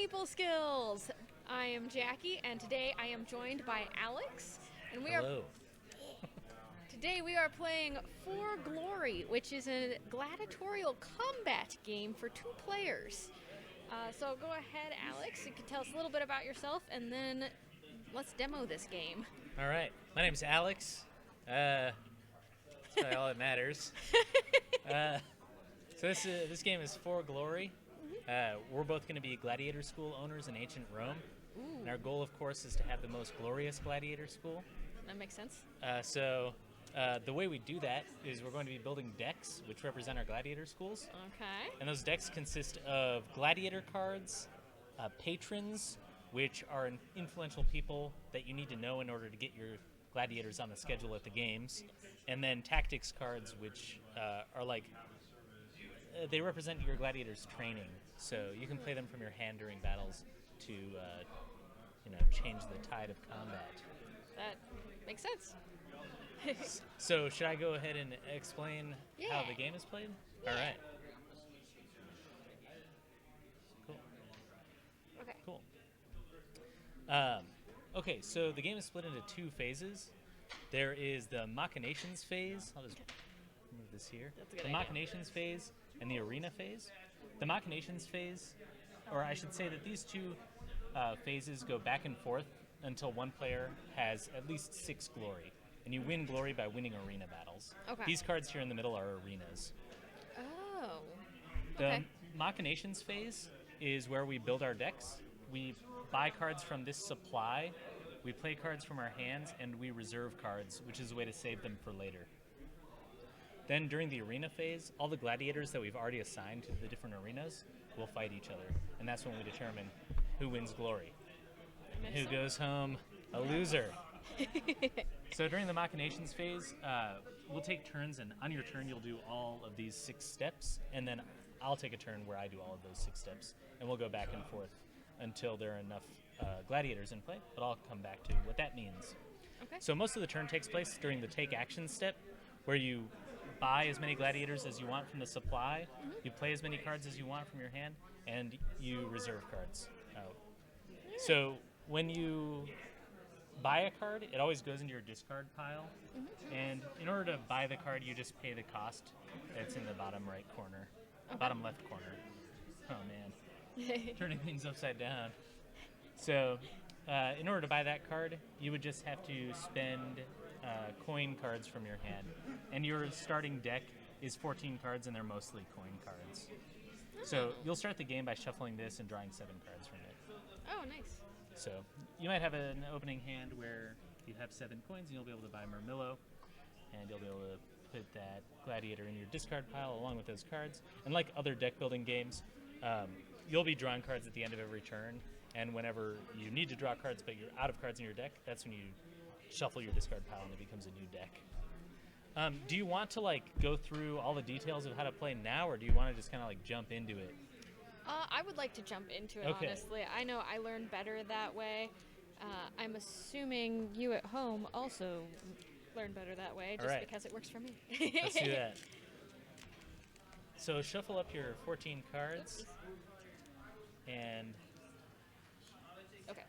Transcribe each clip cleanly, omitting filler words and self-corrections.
Meeple Skills. I am Jackie, and today I am joined by Alex, and Hello. today we are playing For Glory, which is a gladiatorial combat game for 2 players. So go ahead, Alex. You can tell us a little bit about yourself, and then let's demo this game. All right. My name's Alex. That's probably all that matters. So this game is For Glory. We're both going to be gladiator school owners in ancient Rome. Ooh, And our goal, of course, is to have the most glorious gladiator school. that makes sense. The way we do that is we're going to be building decks, which represent our gladiator schools. Okay. And those decks consist of gladiator cards, patrons, which are influential people that you need to know in order to get your gladiators on the schedule at the games, and then tactics cards, which are like they represent your gladiators' training. So you can play them from your hand during battles to change the tide of combat. That makes sense. So should I go ahead and explain how Yeah. the game is played? Yeah. All right. Cool. Okay. Cool. Okay, so the game is split into 2 phases. There is the machinations phase. I'll just move this here. That's a good The idea. machinations phase and the arena phase. The machinations phase, or I should say that these 2 phases go back and forth until one player has at least 6 glory. And you win glory by winning arena battles. Okay. These cards here in the middle are arenas. Oh. The Okay. machinations phase is where we build our decks. We buy cards from this supply, we play cards from our hands, and we reserve cards, which is a way to save them for later. Then during the arena phase, all the gladiators that we've already assigned to the different arenas will fight each other. And that's when we determine who wins glory. Makes Who sense. goes home a loser. So during the machinations phase, we'll take turns, and on your turn you'll do all of these 6 steps, and then I'll take a turn where I do all of those 6 steps, and we'll go back and forth until there are enough gladiators in play, but I'll come back to what that means. Okay. So most of the turn takes place during the take action step, where you buy as many gladiators as you want from the supply, you play as many cards as you want from your hand, and you reserve cards out. So when you buy a card, it always goes into your discard pile, and in order to buy the card, you just pay the cost that's in the bottom right corner, bottom left corner. Oh man, turning things upside down. So in order to buy that card, you would just have to spend coin cards from your hand, and your starting deck is 14 cards, and they're mostly coin cards. So you'll start the game by shuffling this and drawing 7 cards from it. Oh, nice. So you might have an opening hand where you have 7 coins, and you'll be able to buy Murmillo, and you'll be able to put that gladiator in your discard pile along with those cards. And like other deck building games, you'll be drawing cards at the end of every turn, and whenever you need to draw cards but you're out of cards in your deck, that's when you shuffle your discard pile and it becomes a new deck. Do you want to go through all the details of how to play now, or do you want to just kind of jump into it? I would like to jump into it, Okay. honestly. I know I learned better that way. I'm assuming you at home also learn better that way, just Alright. because it works for me. Let's do that. So shuffle up your 14 cards, and Okay.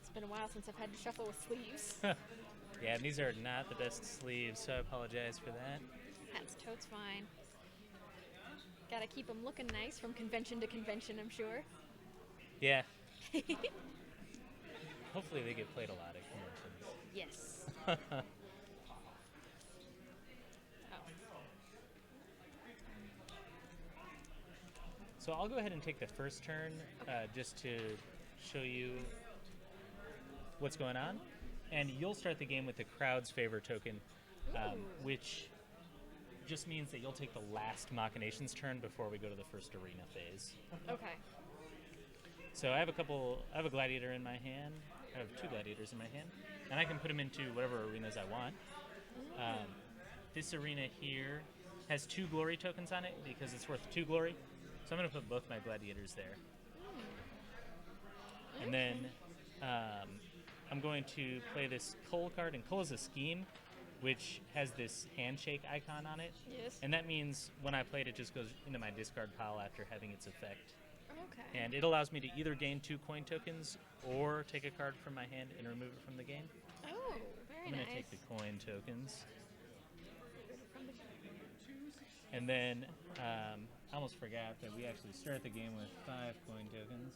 It's been a while since I've had to shuffle with sleeves. yeah, these are not the best sleeves, so I apologize for that. That's totes fine. Gotta keep them looking nice from convention to convention, I'm sure. Yeah. Hopefully they get played a lot at conventions. Yes. Oh. So I'll go ahead and take the first turn just to show you what's going on. And you'll start the game with the crowd's favor token, Ooh. which just means that you'll take the last machinations turn before we go to the first arena phase. Okay. So I have a gladiator in my hand. I have 2 gladiators in my hand, and I can put them into whatever arenas I want. This arena here has 2 glory tokens on it because it's worth 2 glory. So I'm going to put both my gladiators there. And then I'm going to play this Cull card, and Cull is a scheme. which has this handshake icon on it. Yes. And that means when I play it, it just goes into my discard pile after having its effect. Okay. And it allows me to either gain 2 coin tokens or take a card from my hand and remove it from the game. Oh, very I'm going to nice. take the coin tokens. And then I almost forgot that we actually start the game with 5 coin tokens.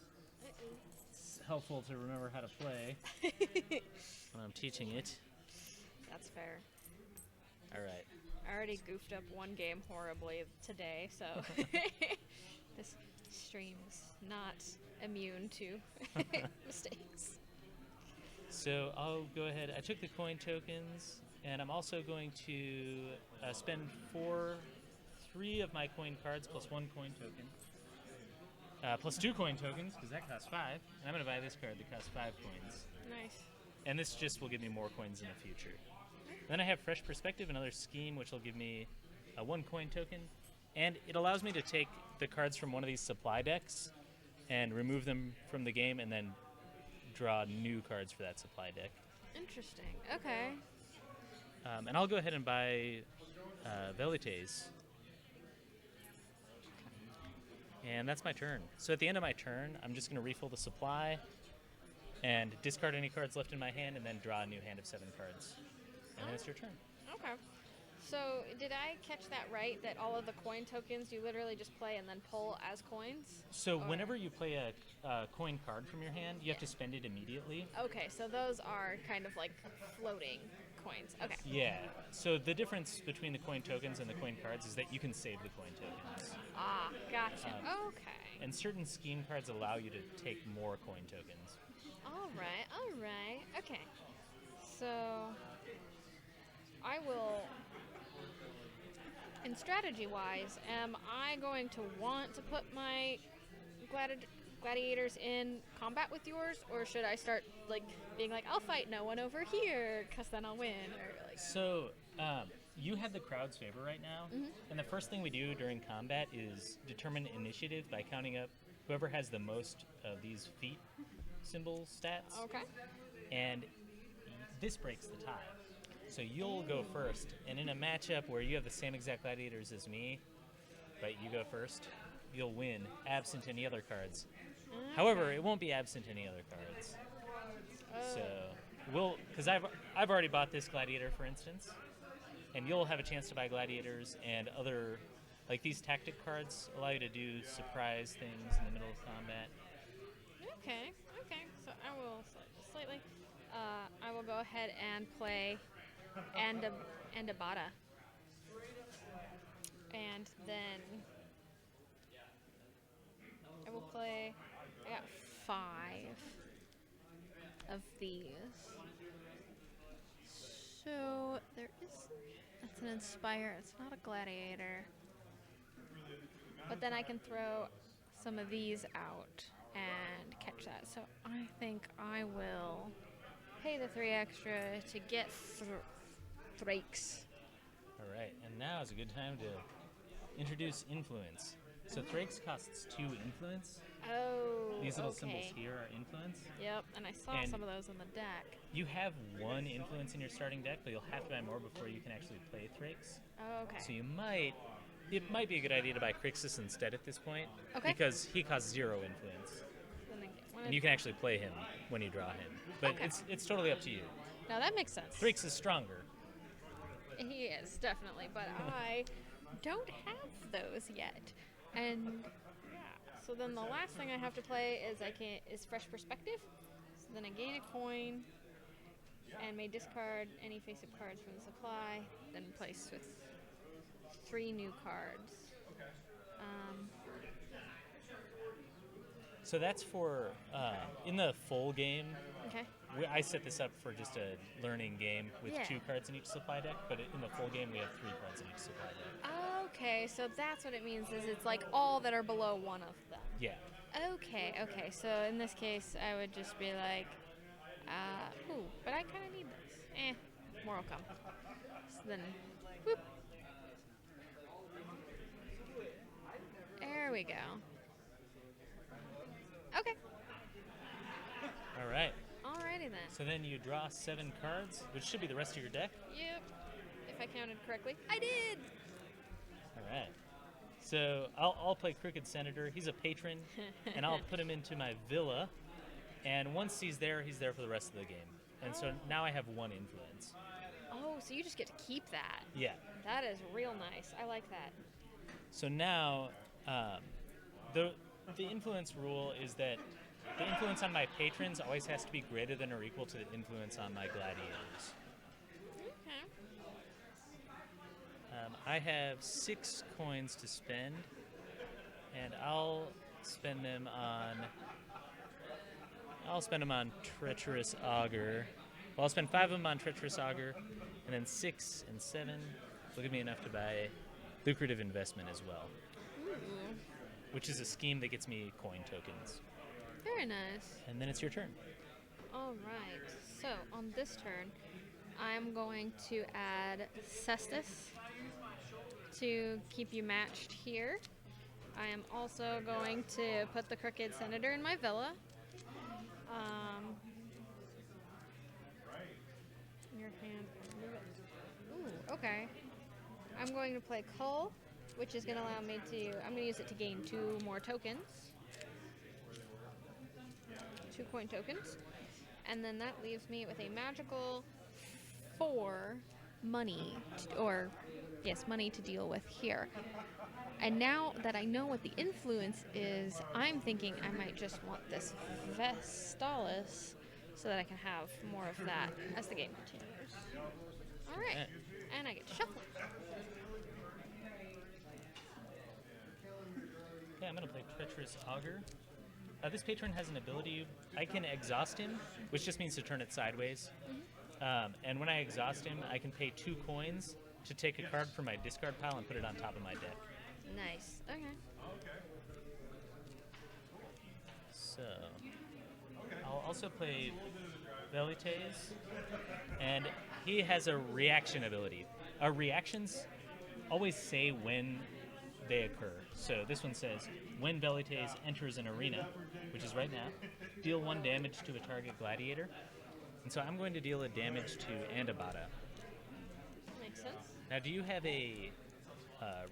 It's helpful to remember how to play when I'm teaching it. That's fair. All right. I already goofed up one game horribly today, so this stream is not immune to mistakes. So I'll go ahead. I took the coin tokens, and I'm also going to spend 3 of my coin cards plus 1 coin token. Plus 2 coin tokens, because that costs 5. And I'm going to buy this card that costs 5 coins. Nice. And this just will give me more coins in the future. Then I have Fresh Perspective, another scheme, which will give me a 1 coin token. And it allows me to take the cards from one of these supply decks and remove them from the game and then draw new cards for that supply deck. Interesting. Okay. And I'll go ahead and buy Velites. And that's my turn. So at the end of my turn, I'm just going to refill the supply and discard any cards left in my hand and then draw a new hand of 7 cards. And then it's your turn. Okay. So did I catch that right, that all of the coin tokens you literally just play and then pull as coins? So Or- whenever you play a coin card from your hand, you have Yeah. to spend it immediately. Okay, so those are kind of like floating coins. Okay. Yeah. So the difference between the coin tokens and the coin cards is that you can save the coin tokens. Ah, gotcha. Okay. And certain scheme cards allow you to take more coin tokens. All right. Okay. So I will, and strategy-wise, am I going to want to put my gladiators in combat with yours, or should I start like being like, I'll fight no one over here, because then I'll win, or like? So you have the crowd's favor right now, and the first thing we do during combat is determine initiative by counting up whoever has the most of these feat symbol stats. Okay. And this breaks the tie. So you'll go first, and in a matchup where you have the same exact gladiators as me, but you go first, you'll win, absent any other cards. However, it won't be absent any other cards. So because I've already bought this gladiator, for instance, and you'll have a chance to buy gladiators and other, like these tactic cards allow you to do surprise things in the middle of combat. Okay. So I will slightly. I will go ahead and play Andabata, and then I will play. I got 5 of these. So there is. That's an Inspire. It's not a Gladiator. But then I can throw some of these out and catch that. So I think I will pay the 3 extra to get Thrakes. All right, and now is a good time to introduce influence. So Thrakes costs 2 influence. Oh, These little okay. symbols here are influence. Yep, and I saw And some of those in the deck. You have 1 influence in your starting deck, but you'll have to buy more before you can actually play Thrakes. Oh, okay. So it might be a good idea to buy Crixus instead at this point. Okay. Because he costs 0 influence. Then I get one And you can actually play him when you draw him. But Okay. it's totally up to you. Now that makes sense. Thrakes is stronger. He is, definitely, but I don't have those yet. And yeah, so then the last thing I have to play is Fresh Perspective. So then I gain a coin and may discard any face-up cards from the supply, then place with 3 new cards. So that's for in the full game. Okay. I set this up for just a learning game with Yeah. 2 cards in each supply deck, but in the full game we have 3 cards in each supply deck. Okay, so that's what it means, is it's like all that are below one of them. Yeah. Okay, so in this case, I would just be like, but I kind of need this. More will come. So then, whoop. There we go. Okay, All right. alrighty then. So then you draw 7 cards, which should be the rest of your deck. Yep. counted correctly. I did! All right. So I'll play Crooked Senator. He's a patron, and I'll put him into my villa. And once he's there for the rest of the game. And so now I have 1 influence. Oh, so you just get to keep that. Yeah. That is real nice. I like that. So now, the influence rule is that the influence on my patrons always has to be greater than or equal to the influence on my gladiators. Okay. I have 6 coins to spend, and I'll spend them on Treacherous Augur. Well, I'll spend 5 of them on Treacherous Augur, and then 6 and 7 will give me enough to buy lucrative investment as well. Ooh. Which is a scheme that gets me coin tokens. Very nice. And then it's your turn. All right. So on this turn, I'm going to add Cestus to keep you matched here. I am also going to put the Crooked Senator in my villa. Your hand. Move it. Ooh, okay. I'm going to play Cull, which is going to allow me to. I'm going to use it to gain 2 more tokens. 2 coin tokens. And then that leaves me with a magical 4 money, money to deal with here. And now that I know what the influence is, I'm thinking I might just want this Vestalis so that I can have more of that as the game continues. All right. And I get to shuffle. Yeah, I'm going to play Treacherous Augur. This patron has an ability. I can exhaust him, which just means to turn it sideways. And when I exhaust him, I can pay 2 coins to take a card from my discard pile and put it on top of my deck. Nice. Okay. So, I'll also play Velites, and he has a reaction ability. Reactions always say when they occur. So this one says, when Velites enters an arena, which is right now, deal 1 damage to a target gladiator. And so I'm going to deal a damage to Andabata. Makes sense. Now, do you have a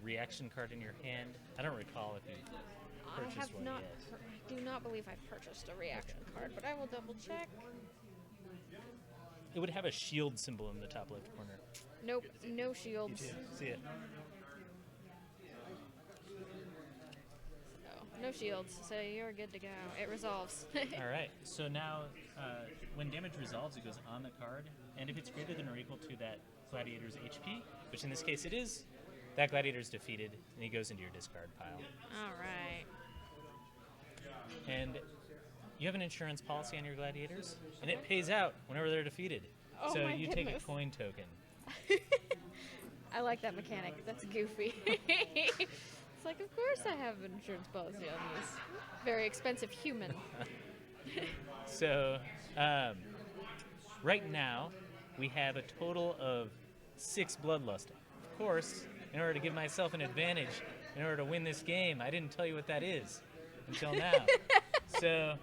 reaction card in your hand? I don't recall if you purchased I have one not. yet. I do not believe I've purchased a reaction card, but I will double check. It would have a shield symbol in the top left corner. Nope, no shields. See it. So, no shields, so you're good to go. It resolves. All right. So now, when damage resolves, it goes on the card, and if it's greater than or equal to that gladiator's HP, which in this case it is, that gladiator is defeated, and he goes into your discard pile. All right. And you have an insurance policy on your gladiators, and it pays out whenever they're defeated. Oh so my you goodness. take a coin token. I like that mechanic. That's goofy. It's like, of course I have an insurance policy on these. Very expensive human. So, right now, we have a total of 6 Bloodlust. Of course, in order to give myself an advantage, in order to win this game, I didn't tell you what that is until now. So,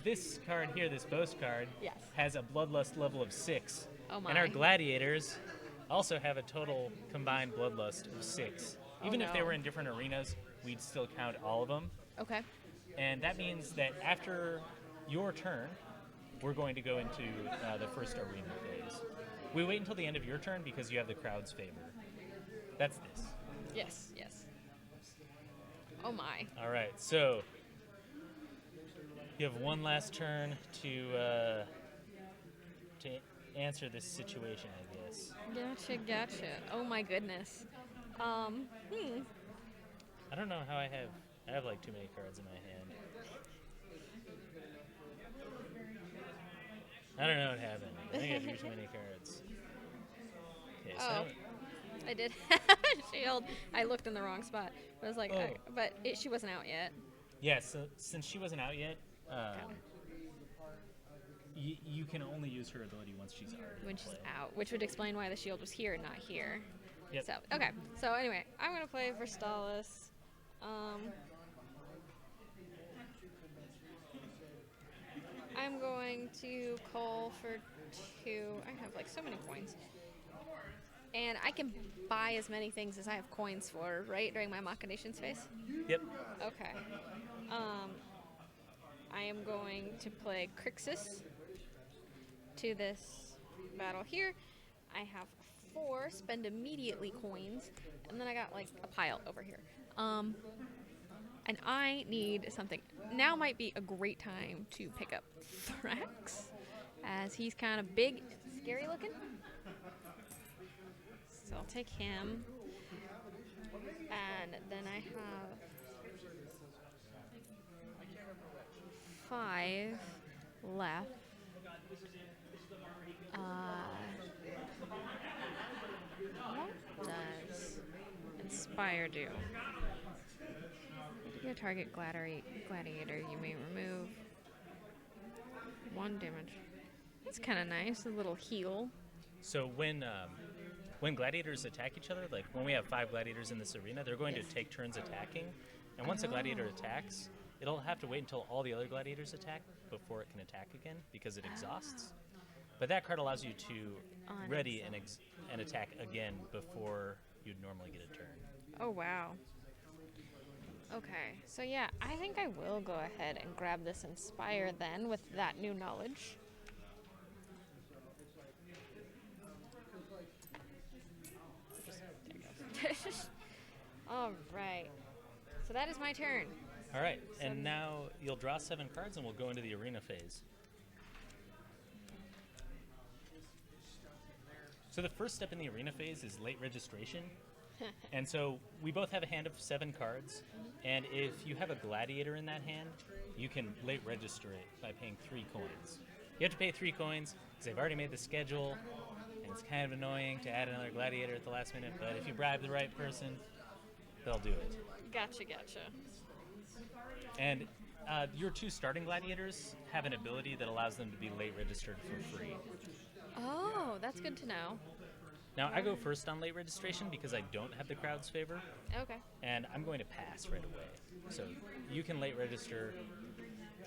this card here, this boast card, Yes. has a Bloodlust level of 6. Oh my. And our gladiators also have a total combined Bloodlust of 6. Even if they no. were in different arenas, we'd still count all of them. Okay. And that means that after your turn, we're going to go into the first arena phase. We wait until the end of your turn because you have the crowd's favor. That's this. Yes, yes. Oh my. All right, so you have one last turn to answer this situation, I guess. Gotcha. Oh my goodness. I don't know how I have like too many cards in my hand. I don't know what happened. I think I drew too many cards. Okay, so I did have a shield. I looked in the wrong spot. I was like, she wasn't out yet. yeah, so since she wasn't out yet, you can only use her ability once she's already When in she's play. out, which would explain why the shield was here and not here. Yep. So, okay. So anyway, I'm going to play Verstalis. I'm going to call for 2. I have like so many coins. And I can buy as many things as I have coins for, right, during my machinations phase? Yep. Okay. I am going to play Crixus to this battle here. I have 4 spend immediately coins, and then I got like a pile over here. And I need something. Now might be a great time to pick up Thrax, as he's kind of big, scary looking. So I'll take him. And then I have 5 left. What does Inspire do? If you target gladiator, you may remove 1 damage. That's kind of nice, a little heal. So when gladiators attack each other, like when we have 5 gladiators in this arena, they're going to take turns attacking. And once a gladiator attacks, it'll have to wait until all the other gladiators attack before it can attack again because it exhausts. But that card allows you to ready and attack again before you'd normally get a turn. Oh, wow. Okay, so yeah, I think I will go ahead and grab this Inspire then with that new knowledge. All right. So that is my turn. All right, and now you'll draw 7 cards and we'll go into the arena phase. So the first step in the arena phase is late registration. And so we both have a hand of 7 cards, and if you have a gladiator in that hand, you can late register it by paying 3 coins. You have to pay 3 coins because they've already made the schedule, and it's kind of annoying to add another gladiator at the last minute, but if you bribe the right person, they'll do it. Gotcha. And your 2 starting gladiators have an ability that allows them to be late registered for free. Oh, that's good to know. Now, I go first on late registration because I don't have the crowd's favor, Okay. and I'm going to pass right away. So you can late register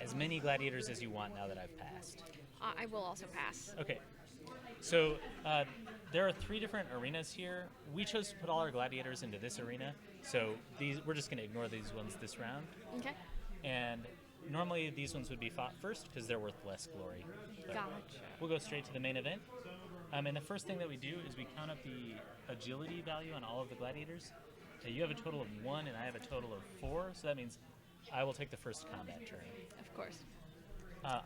as many gladiators as you want now that I've passed. I will also pass. Okay. So there are 3 different arenas here. We chose to put all our gladiators into this arena, so we're just going to ignore these ones this round. Okay. And normally these ones would be fought first because they're worth less glory. But Gotcha. we'll go straight to the main event. And the first thing that we do is we count up the agility value on all of the gladiators. You have a total of 1 and I have a total of 4, so that means I will take the first combat turn. Of course.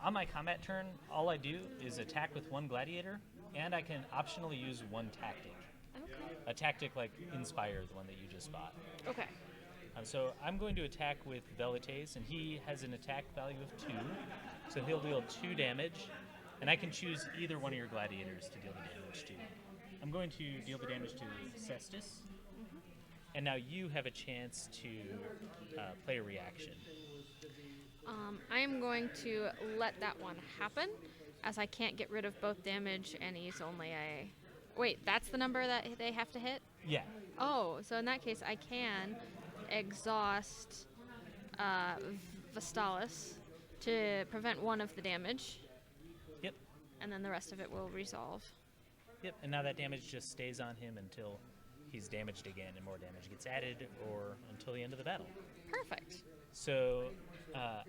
On my combat turn, all I do is attack with 1 gladiator, and I can optionally use 1 tactic. Okay. A tactic like Inspire, the one that you just bought. Okay. So I'm going to attack with Velites, and he has an attack value of 2, so he'll deal 2 damage, and I can choose either one of your gladiators to deal the damage to. I'm going to deal the damage to Cestus, and now you have a chance to play a reaction. I'm going to let that one happen, as I can't get rid of both damage, and he's only a... Wait, that's the number that they have to hit? Yeah. Oh, so in that case, I can exhaust Vestalis to prevent 1 of the damage. Yep. And then the rest of it will resolve. Yep, and now that damage just stays on him until he's damaged again and more damage gets added, or until the end of the battle. Perfect. So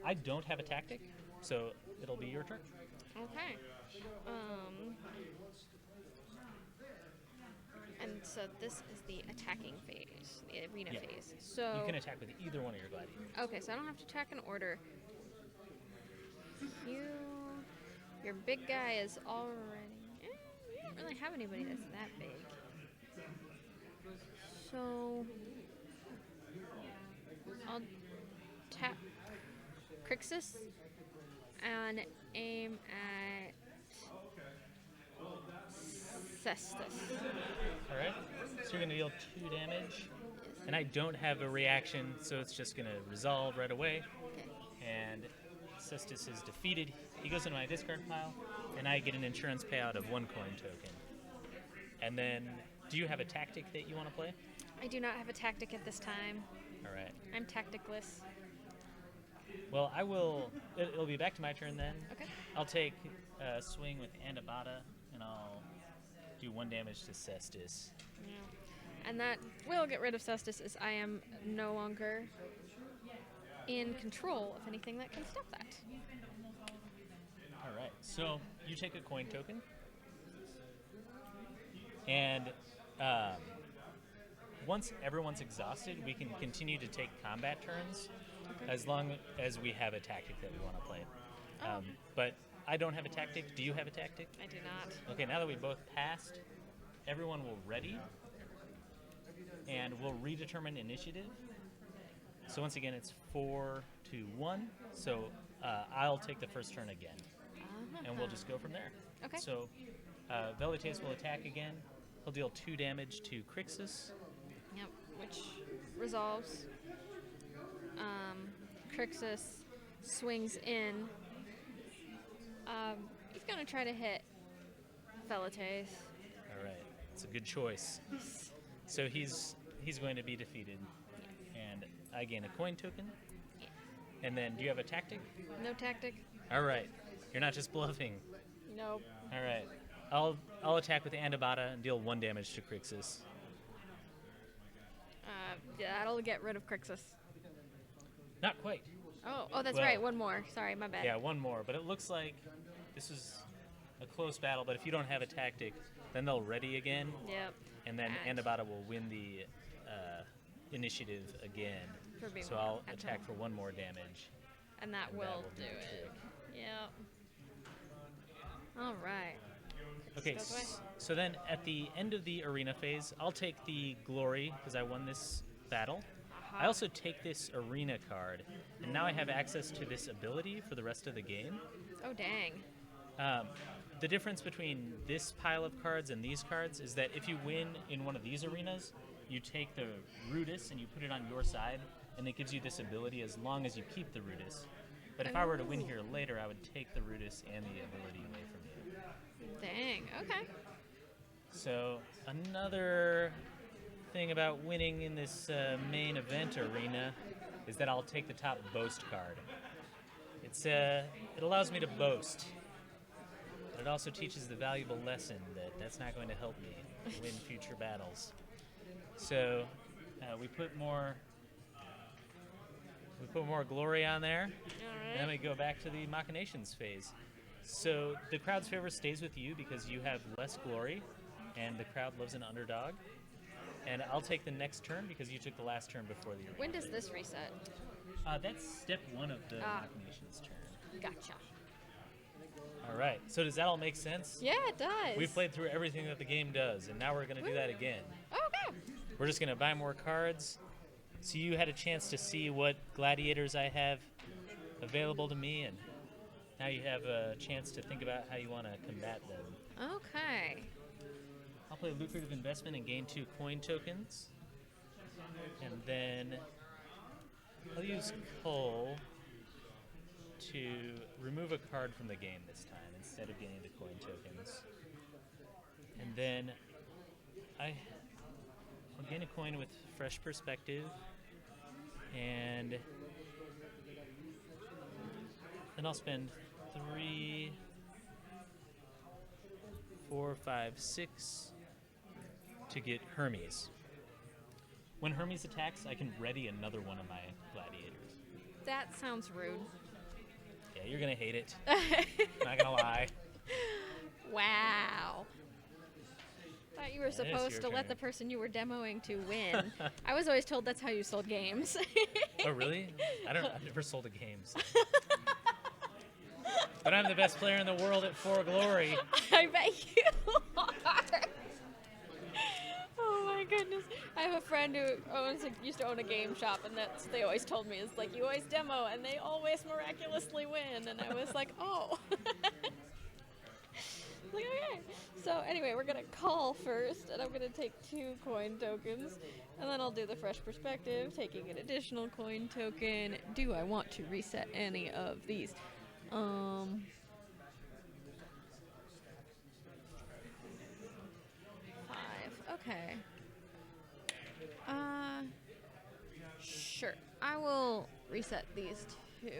I don't have a tactic, so it'll be your turn. Okay. And so this is the attacking phase, the arena Yeah. phase. So You can attack with either one of your gladiators. okay, so I don't have to attack in order. Your big guy is already... you don't really have anybody that's that big. So I'll tap Crixus and aim at Cestus. All right, so you're going to deal 2 damage, and I don't have a reaction, so it's just going to resolve right away. Okay. And Cestus is defeated. He goes into my discard pile, and I get an insurance payout of 1 coin token. And then, do you have a tactic that you want to play? I do not have a tactic at this time. All right. I'm tacticless. Well, I will. It'll be back to my turn then. Okay. I'll take a swing with Andabata, and I'll do 1 damage to Cestus. Yeah. And that will get rid of Cestus as I am no longer in control of anything that can stop that. All right. So you take a coin token, and once everyone's exhausted, we can continue to take combat turns, as long as we have a tactic that we want to play. But I don't have a tactic. Do you have a tactic? I do not. Okay, now that we both passed, everyone will ready, and we'll redetermine initiative. So once again, it's 4 to 1. So I'll take the first turn again, and we'll just go from there. Okay. So Velites will attack again. He'll deal 2 damage to Crixus. Yep, which resolves. Crixus swings in. He's going to try to hit Velites. All right, it's a good choice. So he's going to be defeated, and I gain a coin token. And then, do you have a tactic? No tactic. All right, you're not just bluffing. Nope. All right, I'll attack with Andabata and deal 1 damage to Crixus. Yeah, that'll get rid of Crixus. Not quite. Oh, that's Well, right. One more. Sorry, my bad. Yeah, 1 more. But it looks like this is a close battle. But if you don't have a tactic, then they'll ready again. Yep. And then Andabata will win the initiative again. For being So more I'll at attack home. for 1 more damage. And that and will do do the it. trick. Yep. All right. Okay, Goes away. so then at the end of the arena phase, I'll take the glory because I won this battle. I also take this arena card, and now I have access to this ability for the rest of the game. Oh, dang. The difference between this pile of cards and these cards is that if you win in one of these arenas, you take the Rudis and you put it on your side, and it gives you this ability as long as you keep the Rudis. But if I were to win here later, I would take the Rudis and the ability away from you. Dang. Okay. So another thing about winning in this main event arena is that I'll take the top boast card. It allows me to boast, but it also teaches the valuable lesson that that's not going to help me win future battles. So we put more glory on there, and then we go back to the machinations phase. So the crowd's favor stays with you because you have less glory, and the crowd loves an underdog. And I'll take the next turn because you took the last turn before the arena. When does this reset? That's step 1 of the machinations turn. Gotcha. All right. So does that all make sense? Yeah, it does. We've played through everything that the game does, and now we're going to do that again. Okay. We're just going to buy more cards. So you had a chance to see what gladiators I have available to me, and now you have a chance to think about how you want to combat them. Okay. I'll play lucrative investment and gain 2 coin tokens. And then I'll use Cull to remove a card from the game this time instead of gaining the coin tokens. And then I'll gain a coin with fresh perspective, and then I'll spend 3, 4, 5, 6 to get Hermes. When Hermes attacks, I can ready another one of my gladiators. That sounds rude. Yeah, you're gonna hate it. Not gonna lie. Wow. Thought you were supposed your to let turn. the person you were demoing to win. I was always told that's how you sold games. Oh, really? I've never sold a game. So. But I'm the best player in the world at 4 glory. I bet you are. Oh my goodness. I have a friend who used to own a game shop, and that's what they always told me is like, you always demo and they always miraculously win. And I was like, oh. Like, okay. So anyway, we're gonna call first, and I'm gonna take 2 coin tokens, and then I'll do the fresh perspective, taking an additional coin token. Do I want to reset any of these? 5. Okay. Sure. I will reset these 2. Do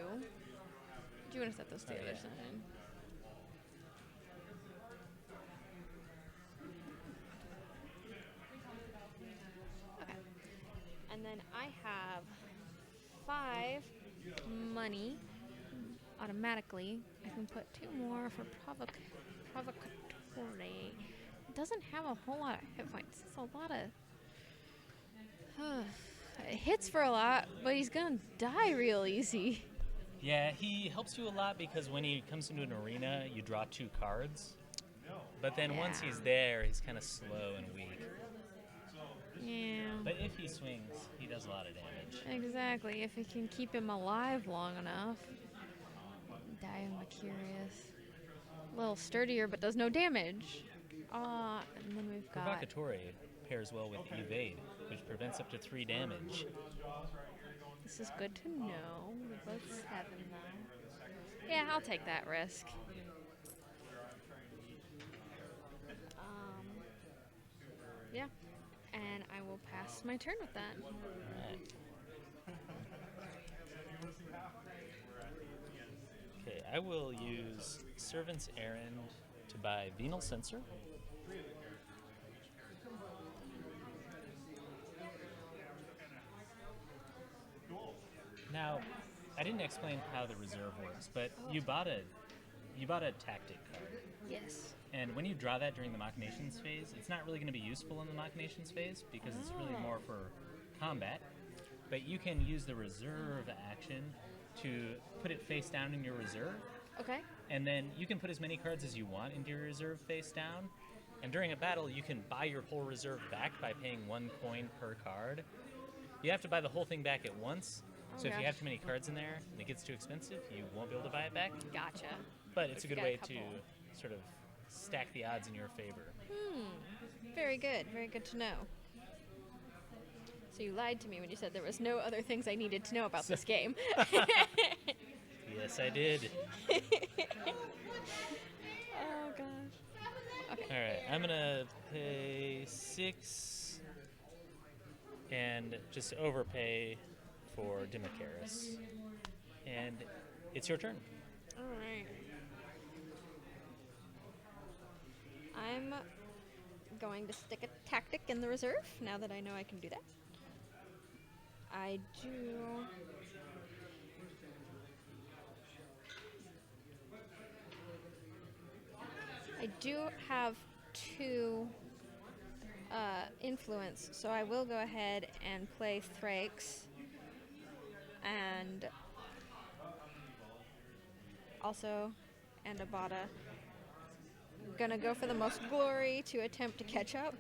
you want to set those to the other side? then I have 5 money automatically. I can put 2 more for provocatore. It doesn't have a whole lot of hit points. It's a lot of it hits for a lot, but he's gonna die real easy. Yeah, he helps you a lot because when he comes into an arena, you draw 2 cards. But then once he's there, he's kind of slow and weak. Yeah. But if he swings, he does a lot of damage. Exactly. If it can keep him alive long enough. Curious. A little sturdier, but does no damage. And then we've got... Provocatore pairs well with Evade, which prevents up to 3 damage. This is good to know. We both 7 though. Yeah, I'll take that risk. Yeah. And I will pass my turn with that. Alright. Okay, I will use Servant's Errand to buy Venal Sensor. Now, I didn't explain how the reserve works, but you bought a tactic card. Yes. And when you draw that during the Machinations phase, it's not really going to be useful in the Machinations phase because it's really more for combat. But you can use the reserve action to put it face down in your reserve. Okay. And then you can put as many cards as you want into your reserve face down. And during a battle, you can buy your whole reserve back by paying 1 coin per card. You have to buy the whole thing back at once. So if you have too many cards in there and it gets too expensive, you won't be able to buy it back. Gotcha. But it's a good way to sort of stack the odds in your favor. Very good. Very good to know. So you lied to me when you said there was no other things I needed to know about this game. Yes, I did. Oh, gosh. Okay. All right, I'm going to pay 6 and just overpay for Dimicaris. And it's your turn. All right. I'm going to stick a tactic in the reserve now that I know I can do that. I do have 2 influence, so I will go ahead and play Thrakes and also Abada. Gonna go for the most glory to attempt to catch up.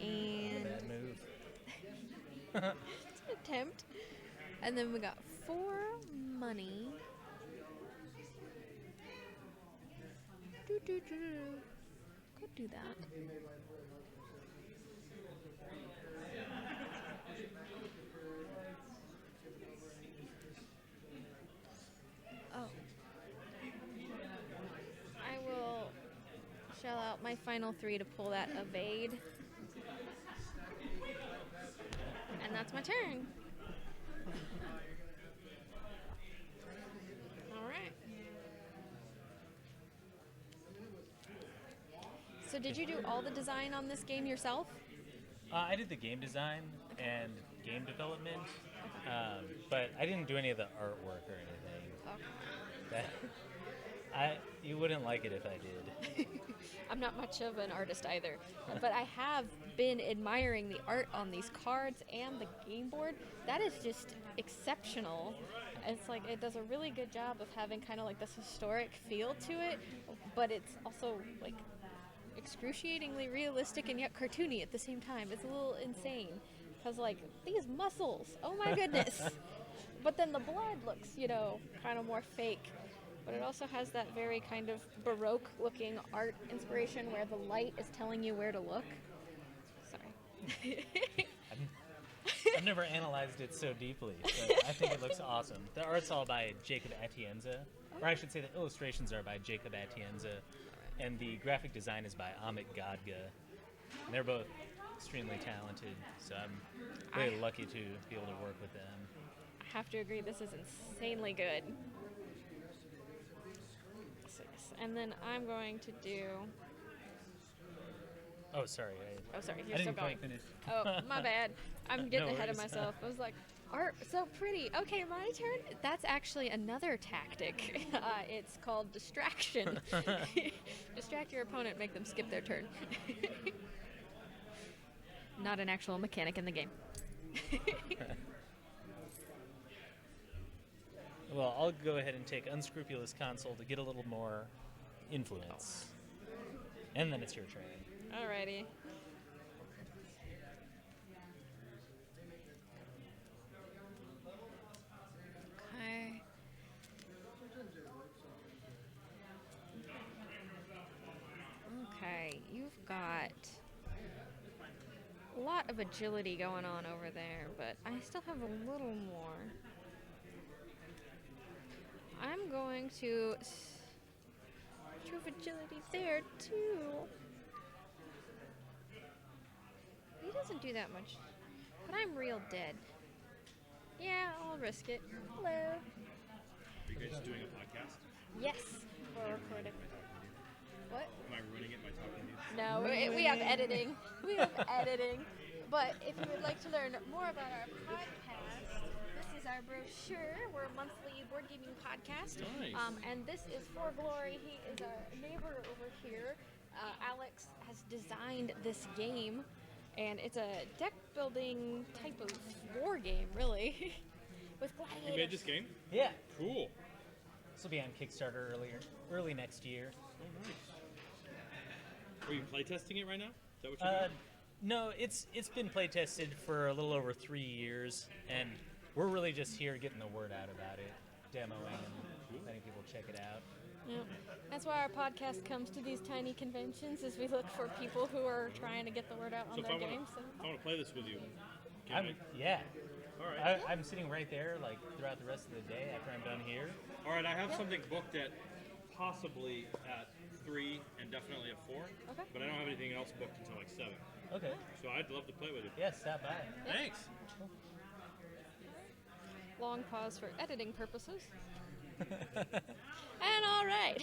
And Bad move. attempt. And then we got 4 money. Could do that. Oh. I will shell out my final 3 to pull that evade. And that's my turn. All right. So did you do all the design on this game yourself? I did the game design and game development, but I didn't do any of the artwork or anything. Okay. You wouldn't like it if I did. I'm not much of an artist either, but I have been admiring the art on these cards and the game board. That is just exceptional. It's like it does a really good job of having kind of like this historic feel to it, but it's also like excruciatingly realistic and yet cartoony at the same time. It's a little insane because like these muscles, oh my goodness. But then the blood looks, kind of more fake. But it also has that very kind of Baroque looking art inspiration where the light is telling you where to look. Sorry. I've never analyzed it so deeply, but I think it looks awesome. The art's all by Jacob Atienza, or I should say the illustrations are by Jacob Atienza, and the graphic design is by Amit Gadga. And they're both extremely talented, so I'm really lucky to be able to work with them. I have to agree, this is insanely good. And then I'm going to do... Oh, sorry. Oh, sorry. I You're still didn't going. quite finish. Oh, my bad. I'm getting No ahead of worries. myself. I was like, art, so pretty. Okay, my turn. That's actually another tactic. It's called distraction. Distract your opponent, make them skip their turn. Not an actual mechanic in the game. Well, I'll go ahead and take Unscrupulous Console to get a little more influence. And then it's your turn. Alrighty. Okay. Okay, you've got a lot of agility going on over there, but I still have a little more. I'm going to prove agility there too. He doesn't do that much, but I'm real dead. Yeah, I'll risk it. Hello. Are you guys doing a podcast? Yes, we're recording. What? Am I ruining it by talking to you? No, we have editing. We have editing. But if you would like to learn more about our podcast, this is our brochure. We're a monthly board gaming podcast. Nice. And this is For Glory. He is our neighbor over here. Alex has designed this game, and it's a deck building type of war game, really, with gladiators. You made this game? Yeah. Cool. This will be on Kickstarter early next year. Are you playtesting it right now? Is that what you're doing? No, it's been play tested for a little over 3 years, and we're really just here getting the word out about it, demoing and letting people check it out. Yeah. That's why our podcast comes to these tiny conventions, is we look for people who are trying to get the word out on So if their I wanna, games. So. if I want to play this with you, can I? Yeah. All right. I'm sitting right there, like throughout the rest of the day after I'm done here. All right, I have something booked at possibly at 3 and definitely at 4. Okay. But I don't have anything else booked until like 7. Okay. So I'd love to play with you. Yeah, stop by. Thanks. Long pause for editing purposes. And all right.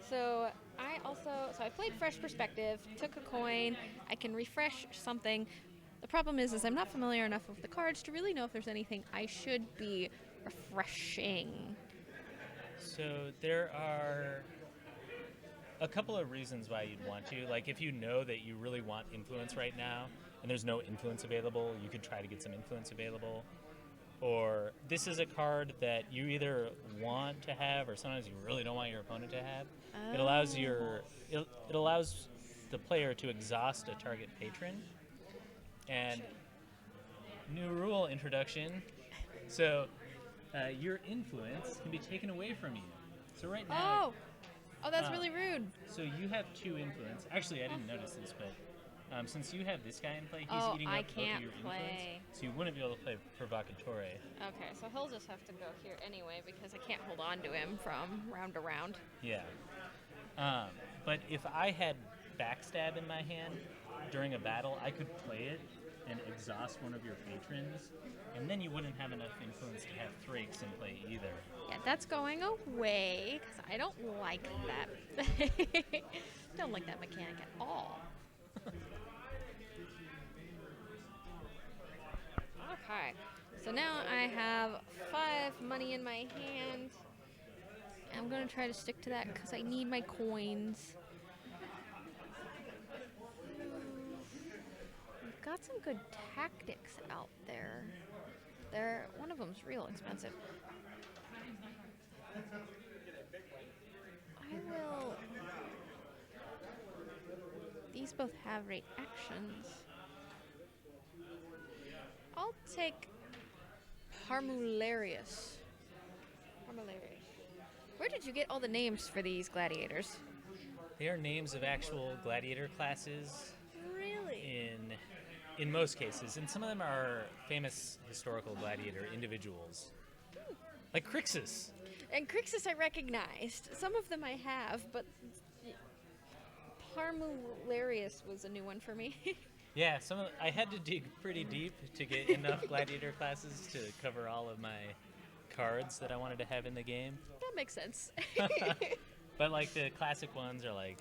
So I played Fresh Perspective, took a coin. I can refresh something. The problem is I'm not familiar enough with the cards to really know if there's anything I should be refreshing. So there are a couple of reasons why you'd want to. Like if you know that you really want influence right now and there's no influence available, you could try to get some influence available. Or this is a card that you either want to have or sometimes you really don't want your opponent to have. Oh. It allows the player to exhaust a target patron. And new rule introduction. So your influence can be taken away from you. So right now. Oh, that's really rude. So you have 2 influence. Actually, I didn't notice this, but since you have this guy in play, he's eating I up both can't of your play. influence. So you wouldn't be able to play Provocatore. Okay, so he'll just have to go here anyway because I can't hold on to him from round to round. Yeah. But if I had Backstab in my hand during a battle, I could play it and exhaust one of your patrons, and then you wouldn't have enough influence to have Thrakes in play either. Yeah, that's going away because I don't like that. Don't like that mechanic at all. Okay, so now I have 5 money in my hand. I'm gonna try to stick to that because I need my coins. We've got some good tactics out there. One of them's real expensive. These both have rate actions. I'll take Harmularius. Where did you get all the names for these gladiators? They are names of actual gladiator classes. Really? In most cases, and some of them are famous historical gladiator individuals, like Crixus. And Crixus I recognized. Some of them I have, but Harmularius was a new one for me. Yeah, I had to dig pretty deep to get enough gladiator classes to cover all of my cards that I wanted to have in the game. That makes sense. But like the classic ones are like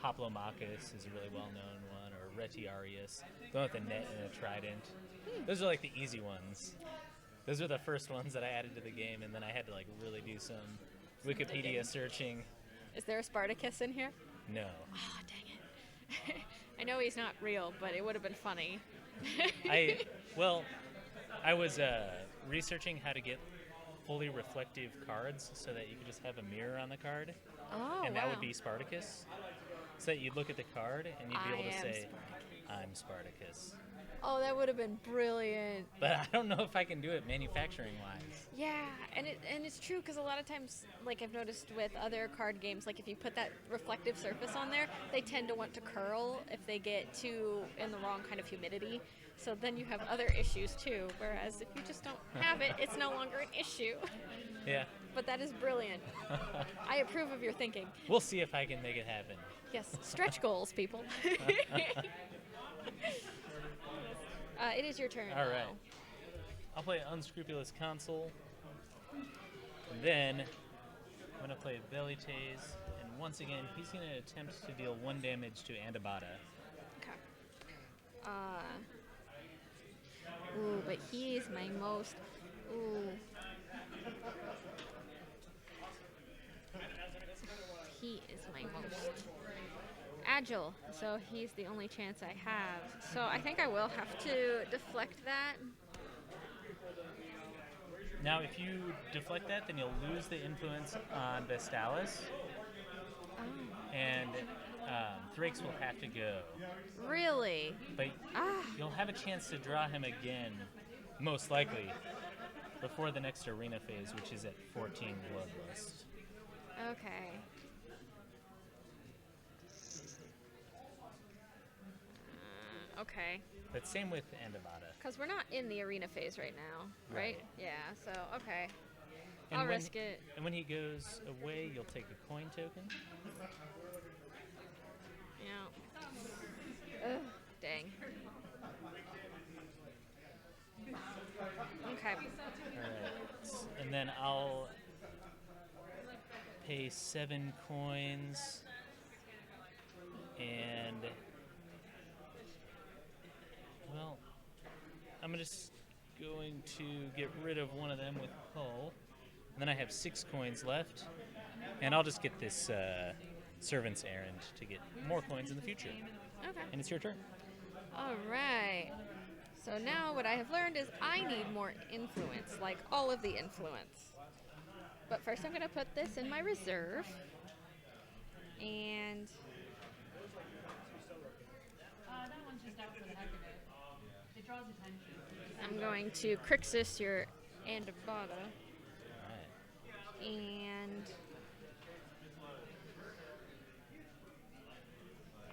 Hoplomachus is a really well-known one, or Retiarius, the one with a net and a trident. Those are like the easy ones. Those are the first ones that I added to the game, and then I had to like really do some Wikipedia searching. Is there a Spartacus in here? No. Oh, dang it. I know he's not real, but it would have been funny. I was researching how to get fully reflective cards so that you could just have a mirror on the card, Oh, and wow. that would be Spartacus. So that you'd look at the card and you'd be able to I am say, Spartacus. "I'm Spartacus." Oh, that would have been brilliant. But I don't know if I can do it manufacturing-wise. Yeah, and it's true because a lot of times, like I've noticed with other card games, like if you put that reflective surface on there, they tend to want to curl if they get too in the wrong kind of humidity. So then you have other issues too. Whereas if you just don't have it, it's no longer an issue. Yeah. But that is brilliant. I approve of your thinking. We'll see if I can make it happen. Yes, stretch goals, people. It is your turn. All now. right. I'll play Unscrupulous Consul. And then I'm going to play Velites. And once again, he's going to attempt to deal 1 damage to Andabata. Okay. Ooh, but he's my most. Ooh. He is my most agile, so he's the only chance I have. So I think I will have to deflect that. Now, if you deflect that, then you'll lose the influence on Vestalis, Oh, and Thrakes will have to go. really? But Ah, you'll have a chance to draw him again, most likely, before the next arena phase, which is at 14 Bloodlust. okay. Okay. But same with Andabata. Because we're not in the arena phase right now, right? Right. Yeah, so, okay. And I'll when- risk it. And when he goes away, you'll take a coin token. Yeah. Ugh, dang. Okay. Alright. And then I'll pay 7 coins. And well, I'm just going to get rid of one of them with Hull. And then I have 6 coins left. And I'll just get this Servant's Errand to get more coins in the future. Okay. And it's your turn. All right. So now what I have learned is I need more influence, like all of the influence. But first I'm going to put this in my reserve. And That one's just out for the heck of it. It draws attention. I'm going to Crixus your Andabata. Alright. And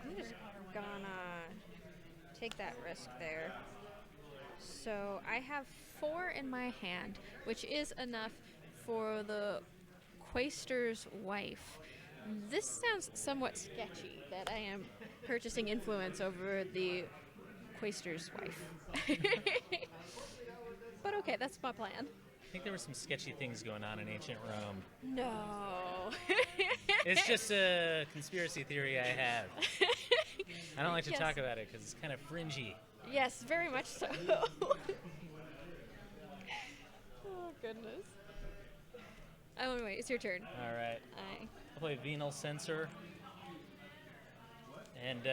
I'm just gonna take that risk there. So I have 4 in my hand, which is enough for the Quaestor's wife. This sounds somewhat sketchy that I am purchasing influence over the Quaestor's wife. But okay, that's my plan. I think there were some sketchy things going on in ancient Rome. No. It's just a conspiracy theory I have. I don't like to Yes. talk about it because it's kind of fringy. Yes, very much so. Oh, goodness. Oh, anyway, it's your turn. All right. I'll play Venal Censor. And,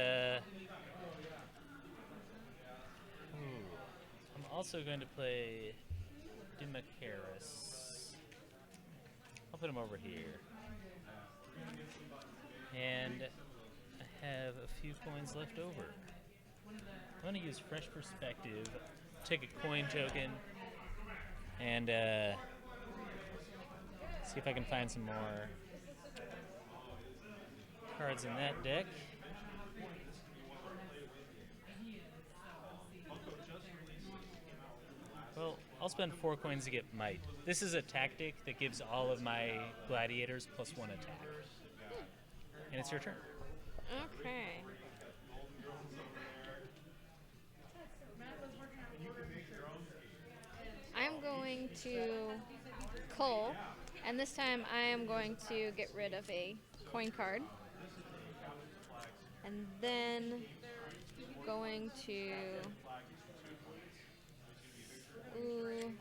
I'm also going to play Demacharis. I'll put him over here. And I have a few coins left over. I'm going to use Fresh Perspective, take a coin token, and see if I can find some more cards in that deck. Well, I'll spend 4 coins to get Might. This is a tactic that gives all of my gladiators +1 attack. And it's your turn. Okay. I'm going to cull, and this time I am going to get rid of a coin card. And then going to... Ooh.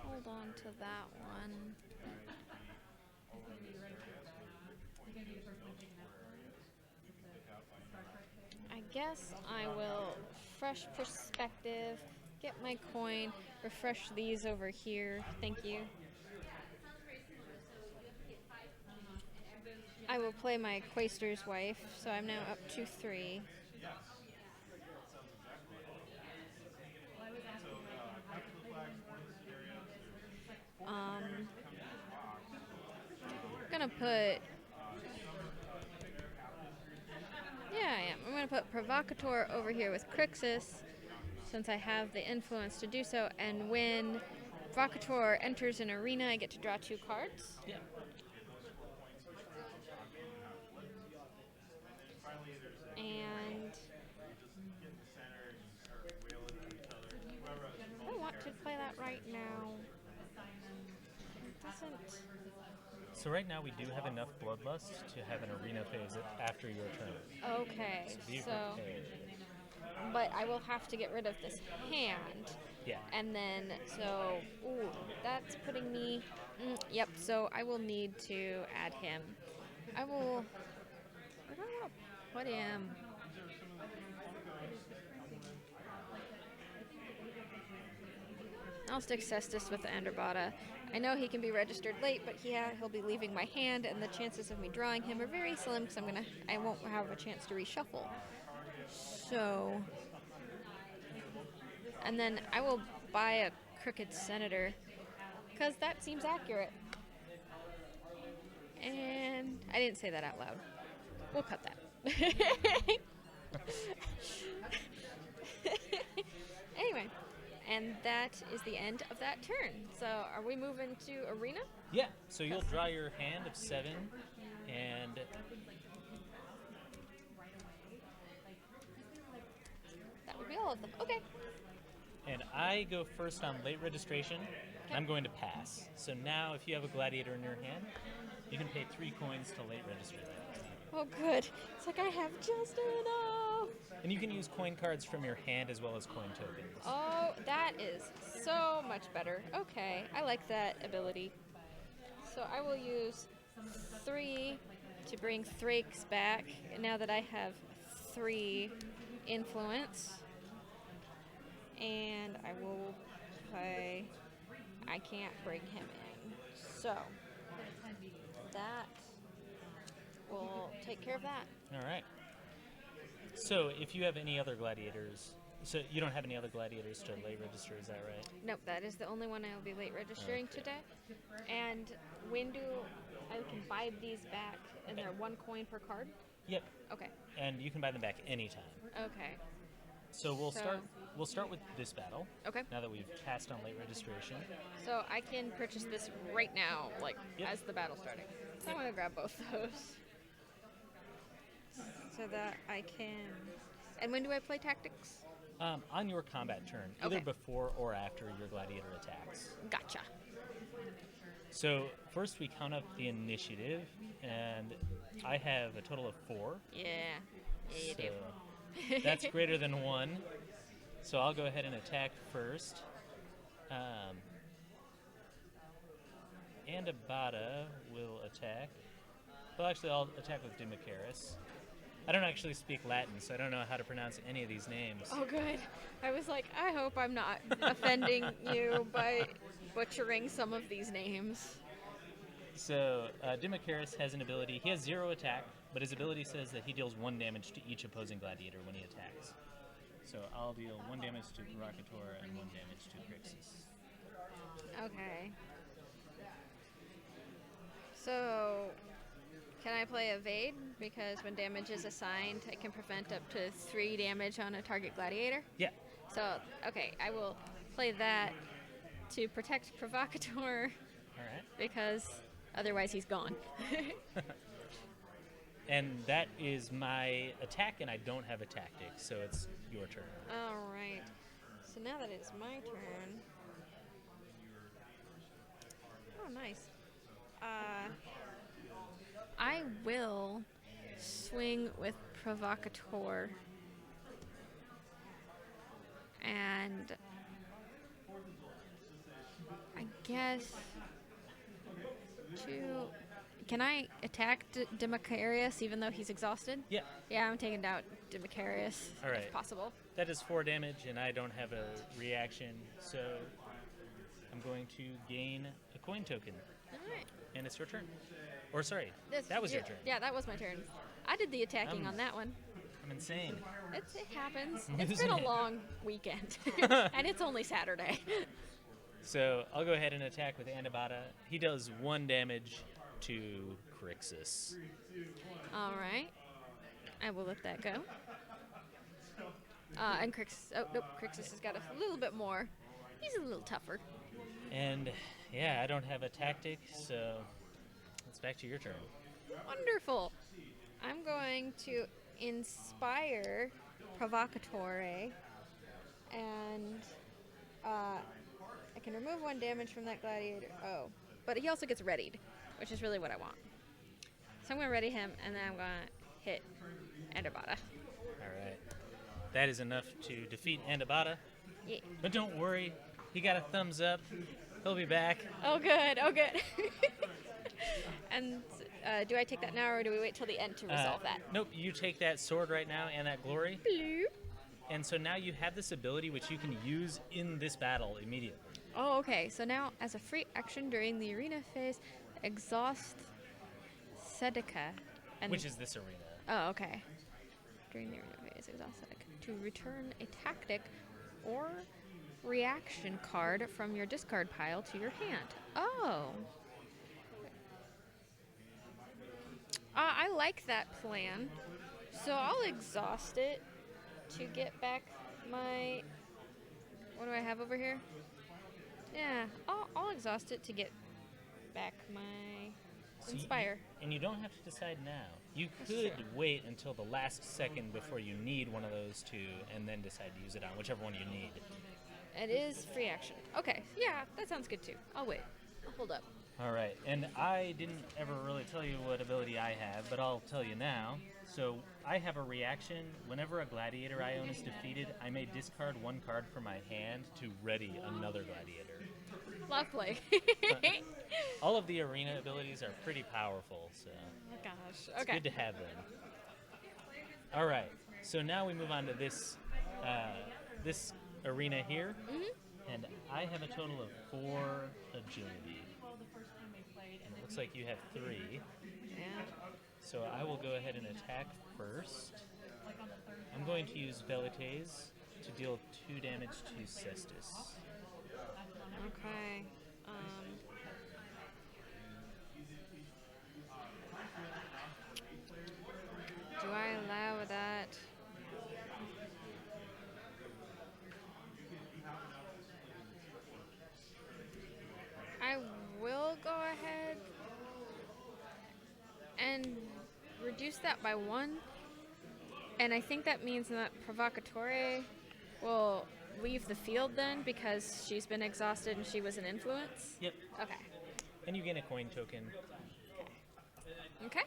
Hold on to that one. I guess I will fresh perspective, get my coin, refresh these over here. Thank you. I will play my Quaester's wife, so I'm now up to 3. I'm gonna put... Yeah, I am. I'm gonna put Provocateur over here with Crixus, since I have the influence to do so, and when Provocateur enters an arena, I get to draw 2 cards. Yeah. And I want to play that right now. It doesn't... So right now we do have enough Bloodlust to have an arena phase after your turn. Okay, Be so... prepared. But I will have to get rid of this hand. Yeah. And then, so... Ooh, that's putting me... yep, so I will need to add him. I will... Where do I want to put him? I'll stick Cestus with the Enderbata. I know he can be registered late, but he'll be leaving my hand, and the chances of me drawing him are very slim because I won't have a chance to reshuffle. So, and then I will buy a Crooked Senator because that seems accurate. And I didn't say that out loud. We'll cut that. Anyway. And that is the end of that turn. So are we moving to arena? Yeah, so you'll draw your hand of 7, and that would be all of them. Okay. and I go first on late registration. Okay. I'm going to pass. So now if you have a gladiator in your hand, you can pay 3 coins to late register that. Oh, good. It's like I have just enough. And you can use coin cards from your hand as well as coin tokens. Oh, that is so much better. Okay, I like that ability. So I will use 3 to bring Thrakes back now that I have 3 influence. And I will play... I can't bring him in. So that will take care of that. All right. So if you have any other gladiators, so you don't have any other gladiators to late register, is that right? Nope, that is the only one I'll be late registering today. And when do I can buy these back? And they're 1 coin per card? Yep. Okay. And you can buy them back anytime. Okay. So we'll start with this battle. Okay. Now that we've passed on late registration. So I can purchase this right now, like Yep. as the battle's starting. So I'm gonna grab both those. So that I can. And when do I play tactics? On your combat turn, either Okay. before or after your gladiator attacks. Gotcha. So first we count up the initiative, and I have a total of 4. Yeah. Yeah, you so do. that's greater than 1. So I'll go ahead and attack first. Andabata will attack. Well, actually, I'll attack with Dimicaris. I don't actually speak Latin, so I don't know how to pronounce any of these names. Oh, good. I was like, I hope I'm not offending you by butchering some of these names. So, Dimicaris has an ability. He has 0 attack, but his ability says that he deals 1 damage to each opposing gladiator when he attacks. So I'll deal 1 damage to Provocateur and 1 damage to Grixis. Okay. So, can I play Evade? Because when damage is assigned, I can prevent up to 3 damage on a target gladiator? Yeah. So, okay, I will play that to protect Provocateur All right. because otherwise he's gone. And that is my attack, and I don't have a tactic, so it's your turn. All right. So now that it's my turn. Oh, nice. I will swing with Provocateur. And I guess can I attack Demicarius even though he's exhausted? Yeah. Yeah, I'm taking out Demicarius All right. if possible. That is 4 damage, and I don't have a reaction, so I'm going to gain a coin token. All right. And it's your turn. Or sorry, that was your turn. Yeah, that was my turn. I did the attacking on that one. I'm insane. It happens. I'm It's been losing a it. long weekend, and it's only Saturday. So I'll go ahead and attack with Andabata. He does 1 damage to Crixus. All right. I will let that go. And Crixus. Oh, nope. Crixus has got a little bit more. He's a little tougher. And yeah, I don't have a tactic, so it's back to your turn. Wonderful. I'm going to inspire Provocateur, and I can remove 1 damage from that gladiator. Oh, but he also gets readied, which is really what I want. So I'm going to ready him, and then I'm going to hit Andabata. All right. That is enough to defeat Andabata. Yeah. But don't worry, he got a thumbs up. He'll be back. Oh, good. Oh, good. And do I take that now, or do we wait till the end to resolve that? Nope, you take that sword right now and that glory. Bloop. And so now you have this ability which you can use in this battle immediately. Oh, okay. So now, as a free action during the arena phase, exhaust Sedeca. Which is this arena. Oh, okay. During the arena phase, exhaust Sedeca to return a tactic or reaction card from your discard pile to your hand. Oh. I like that plan. So I'll exhaust it to get back my... What do I have over here? Yeah, I'll exhaust it to get back my Inspire. And you don't have to decide now. You That's could true. wait until the last second before you need one of those two and then decide to use it on whichever one you need. It is free action. Okay, yeah, that sounds good too. I'll wait. I'll hold up. All right, and I didn't ever really tell you what ability I have, but I'll tell you now. So I have a reaction. Whenever a gladiator I own is defeated, I may discard 1 card from my hand to ready another gladiator. Lovely. All of the arena abilities are pretty powerful, so Oh gosh. it's Okay. good to have them. All right, so now we move on to this this arena here, and I have a total of 4 agility, Well, the first time we played, and it looks like you have 3. Yeah. So I will go ahead and attack first. like on the third I'm going to use Velites to deal 2 damage to Cestus. Okay. Do I allow that? I will go ahead and reduce that by 1. And I think that means that Provocateur will leave the field then because she's been exhausted and she was an influence? Yep, Okay. and you gain a coin token. Okay?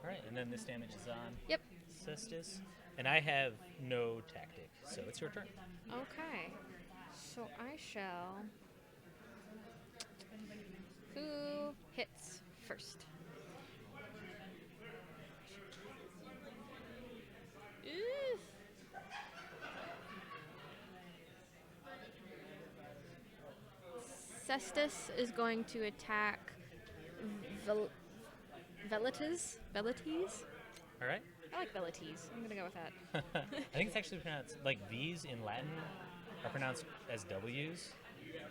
All right, and then this damage is on Yep. Cestus, and I have no tactic, so it's your turn. Okay. So I shall... Who hits first? Ooh. Cestus is going to attack Velites? Velites? All right. I like Velites. I'm going to go with that. I think it's actually pronounced like V's in Latin are pronounced as W's,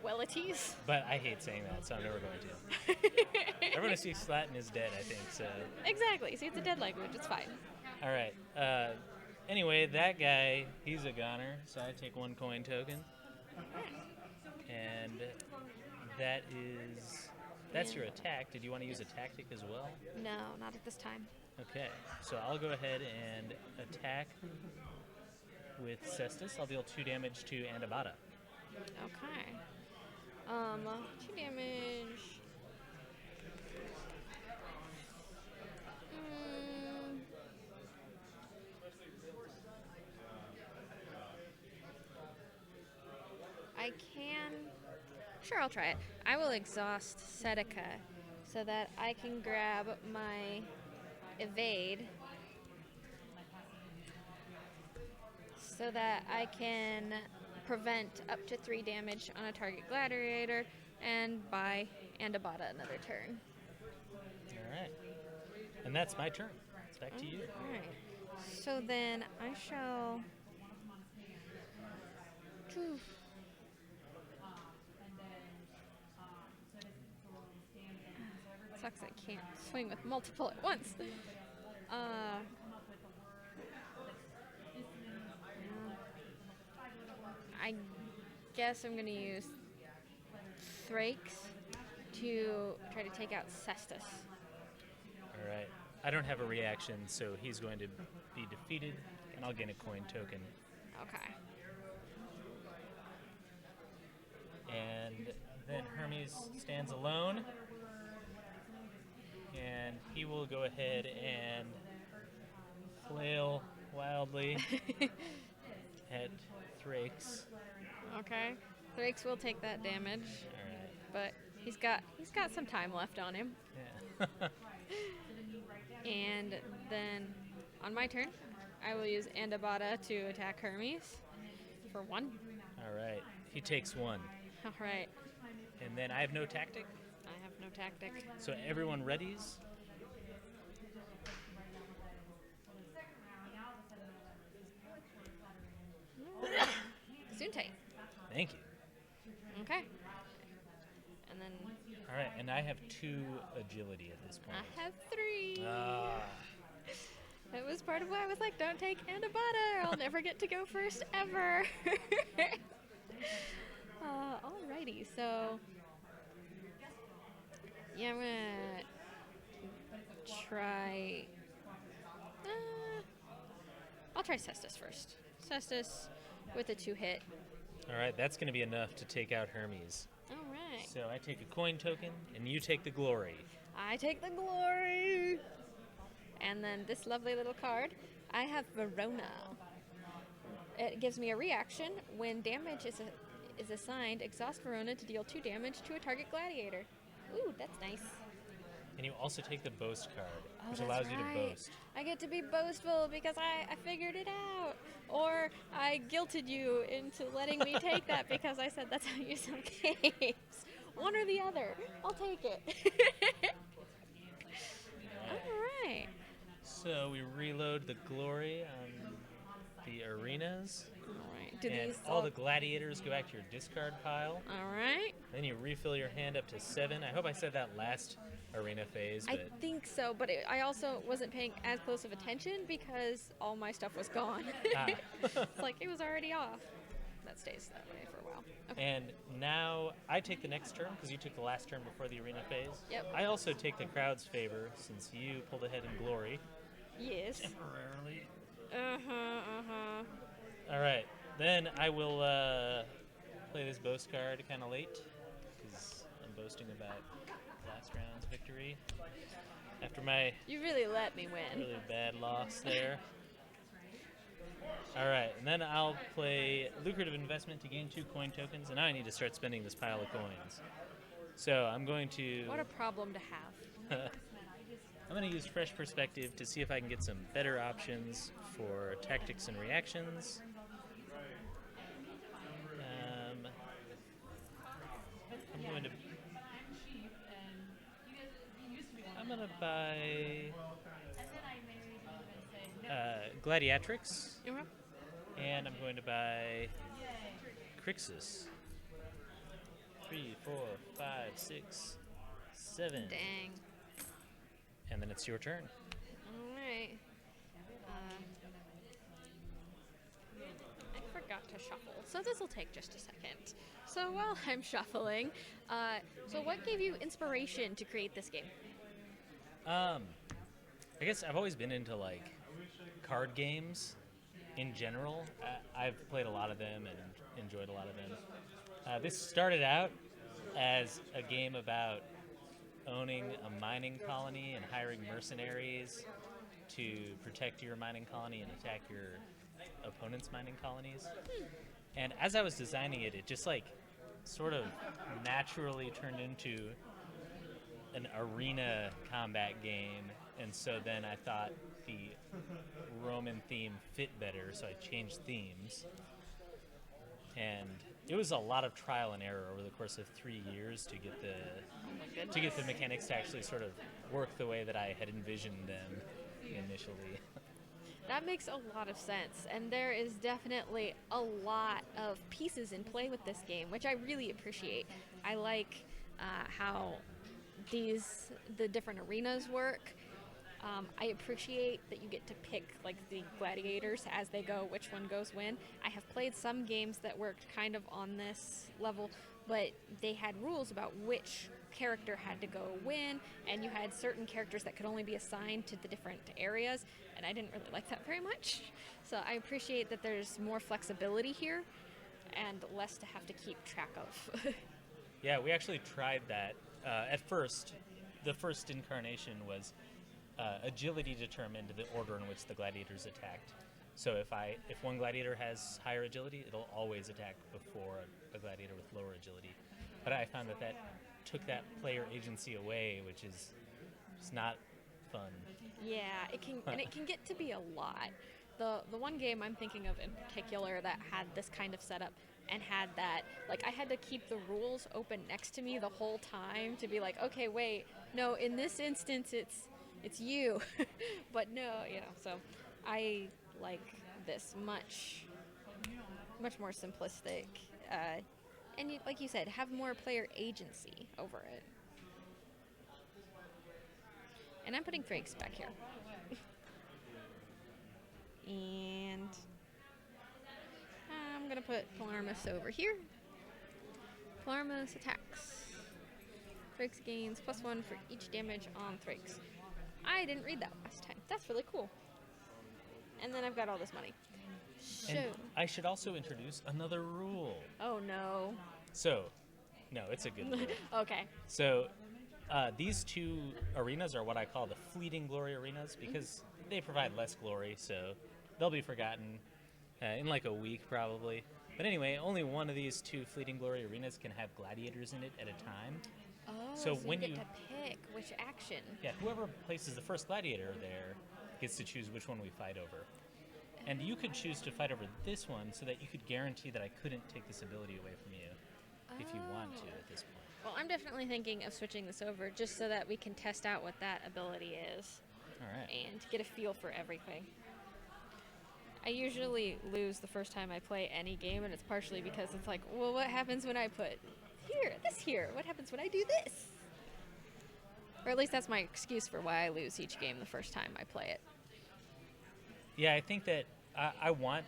Velites? but I hate saying that, so I'm never going to. Everyone who speaks Latin is dead, I think. So. Exactly. See, it's a dead language. It's fine. All right. Anyway, that guy, he's a goner, so I take 1 coin token, and that's your attack. Did you want to use a tactic as well? No, not at this time. Okay, so I'll go ahead and attack with Cestus. I'll deal 2 damage to Andabata. Okay. 2 damage. can... Sure, I'll try it. I will exhaust Sedeca so that I can grab my evade so that I can prevent up to 3 damage on a target gladiator and buy Andabata another turn. All right. And that's my turn. It's back to you. All right. So then I shall... Phew. Sucks I can't swing with multiple at once. I guess I'm going to use Thrakes to try to take out Cestus. All right. I don't have a reaction, so he's going to be defeated, and I'll gain a coin token. Okay. And then Hermes stands alone, and he will go ahead and flail wildly at Thrakes. Okay. Thrakes will take that damage, All right. but he's got some time left on him. Yeah. And then on my turn, I will use Andabata to attack Hermes for 1. All right. He takes 1. All right. And then I have no tactic, I have no tactic. so everyone readies. Gesundheit. Thank you. Okay. And then All right, and I have 2 agility at this point. I have 3. Ah. That was part of why I was like, don't take Andabata or I'll never get to go first ever. Alrighty, so yeah, I'm gonna try. I'll try Cestus first. Cestus with a 2-hit. All right, that's going to be enough to take out Hermes. All right. So I take a coin token, and you take the glory. I take the glory. And then this lovely little card, I have Verona. It gives me a reaction when damage is assigned. Exhaust Verona to deal 2 damage to a target gladiator. Ooh, that's nice. And you also take the boast card, which that's allows you right. to boast. I get to be boastful because I figured it out. Or I guilted you into letting me take that because I said that's how you sell games. One or the other. I'll take it. All right. So we reload the glory on the arenas. All right. Do And these all the gladiators go back to your discard pile. All right. Then you refill your hand up to 7. I hope I said that last arena phase, I but think so, but I also wasn't paying as close of attention because all my stuff was gone. It's like it was already off. That stays that way for a while. Okay. And now I take the next turn because you took the last turn before the arena phase. Yep. I also take the crowd's favor since you pulled ahead in glory. Yes. Temporarily. Uh-huh. All right. Then I will play this boast card kind of late because I'm boasting about last round's victory after my You really let me win. really bad loss there. All right, and then I'll play lucrative investment to gain 2 coin tokens, and now I need to start spending this pile of coins. So I'm going to What a problem to have. I'm going to use fresh perspective to see if I can get some better options for tactics and reactions. I'm going to buy Gladiatrix, and I'm going to buy Crixus. 3, 4, 5, 6, 7. Dang. And then it's your turn. All right. I forgot to shuffle, so this will take just a second. So while I'm shuffling, so what gave you inspiration to create this game? I guess I've always been into like card games in general. I've played a lot of them and enjoyed a lot of them. This started out as a game about owning a mining colony and hiring mercenaries to protect your mining colony and attack your opponent's mining colonies. And as I was designing it, it just like sort of naturally turned into an arena combat game, and so then I thought the Roman theme fit better, so I changed themes. And it was a lot of trial and error over the course of 3 years to get the mechanics to actually sort of work the way that I had envisioned them initially. That makes a lot of sense, and there is definitely a lot of pieces in play with this game, which I really appreciate. I like how the different arenas work. I appreciate that you get to pick like the gladiators as they go, which one goes when. I have played some games that worked kind of on this level, but they had rules about which character had to go when, and you had certain characters that could only be assigned to the different areas, and I didn't really like that very much. So I appreciate that there's more flexibility here and less to have to keep track of. Yeah, we actually tried that. At first, the first incarnation was agility determined the order in which the gladiators attacked. So if one gladiator has higher agility, it'll always attack before a gladiator with lower agility. But I found that took that player agency away, which is just not fun. Yeah, it can get to be a lot. The one game I'm thinking of in particular that had this kind of setup and had that, like, I had to keep the rules open next to me the whole time to be like, okay, wait, no, in this instance it's you, but no, so I like this much more simplistic, and like you said, have more player agency over it. And I'm putting Frakes back here. And I'm going to put Palermus over here. Palermus attacks. Frakes gains +1 for each damage on Frakes. I didn't read that last time. That's really cool. And then I've got all this money. And I should also introduce another rule. Oh, no. So, no, it's a good rule. Okay. So, these two arenas are what I call the fleeting glory arenas because they provide less glory, so they'll be forgotten in like a week probably. But anyway, only one of these two fleeting glory arenas can have gladiators in it at a time. Oh, so when you get to pick which action. Yeah, whoever places the first gladiator there gets to choose which one we fight over. And you could choose to fight over this one so that you could guarantee that I couldn't take this ability away from you if you want to at this point. Well, I'm definitely thinking of switching this over just so that we can test out what that ability is. All right. And get a feel for everything. I usually lose the first time I play any game, and it's partially because it's like, well, what happens when I put this here? What happens when I do this? Or at least that's my excuse for why I lose each game the first time I play it. Yeah, I think that I want...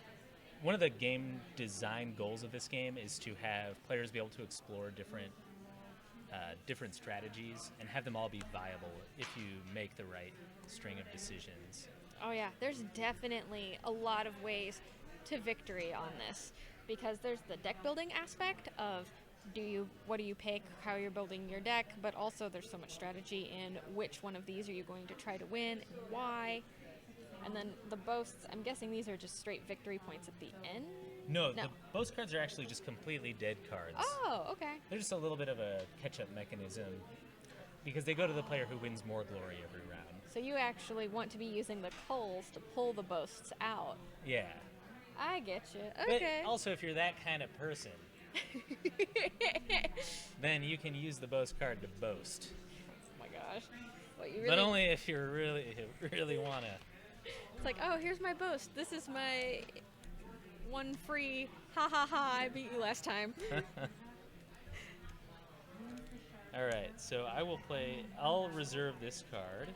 One of the game design goals of this game is to have players be able to explore different strategies and have them all be viable if you make the right string of decisions. Oh yeah, there's definitely a lot of ways to victory on this, because there's the deck building aspect of what do you pick, how you're building your deck, but also there's so much strategy in which one of these are you going to try to win and why. And then the boasts, I'm guessing these are just straight victory points at the end? No. The boast cards are actually just completely dead cards. Oh, okay. They're just a little bit of a catch-up mechanism because they go to the player who wins more glory every round. So you actually want to be using the culls to pull the boasts out. Yeah. I get you. Okay. But also, if you're that kind of person, then you can use the boast card to boast. Oh my gosh. What, you really... But only if you really want to. It's like, oh, here's my boast. This is my one free, ha ha ha, I beat you last time. All right, so I'll reserve this card,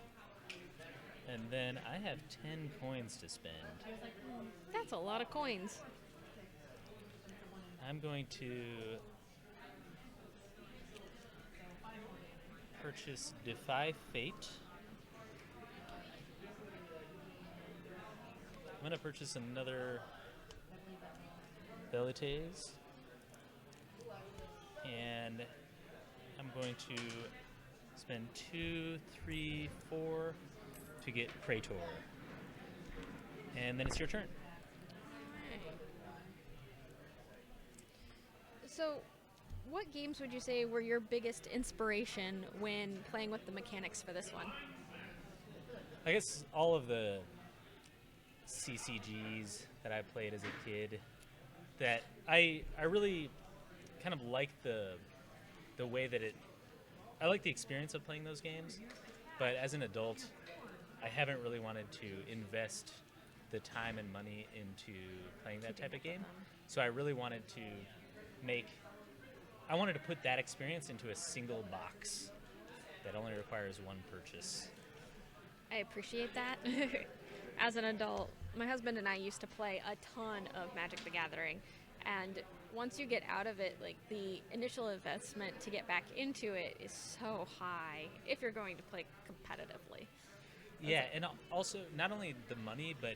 and then I have 10 coins to spend. That's a lot of coins. I'm going to purchase Defy Fate. I'm going to purchase another Velites. And I'm going to spend 2, 3, 4 to get Praetor. And then it's your turn. So, what games would you say were your biggest inspiration when playing with the mechanics for this one? I guess all of the CCGs that I played as a kid, that I really kind of like the way that I like the experience of playing those games, but as an adult, I haven't really wanted to invest the time and money into playing that type of game. So I really wanted to put that experience into a single box that only requires one purchase. I appreciate that. As an adult, my husband and I used to play a ton of Magic the Gathering, and once you get out of it, like the initial investment to get back into it is so high if you're going to play competitively. Yeah, and also not only the money, but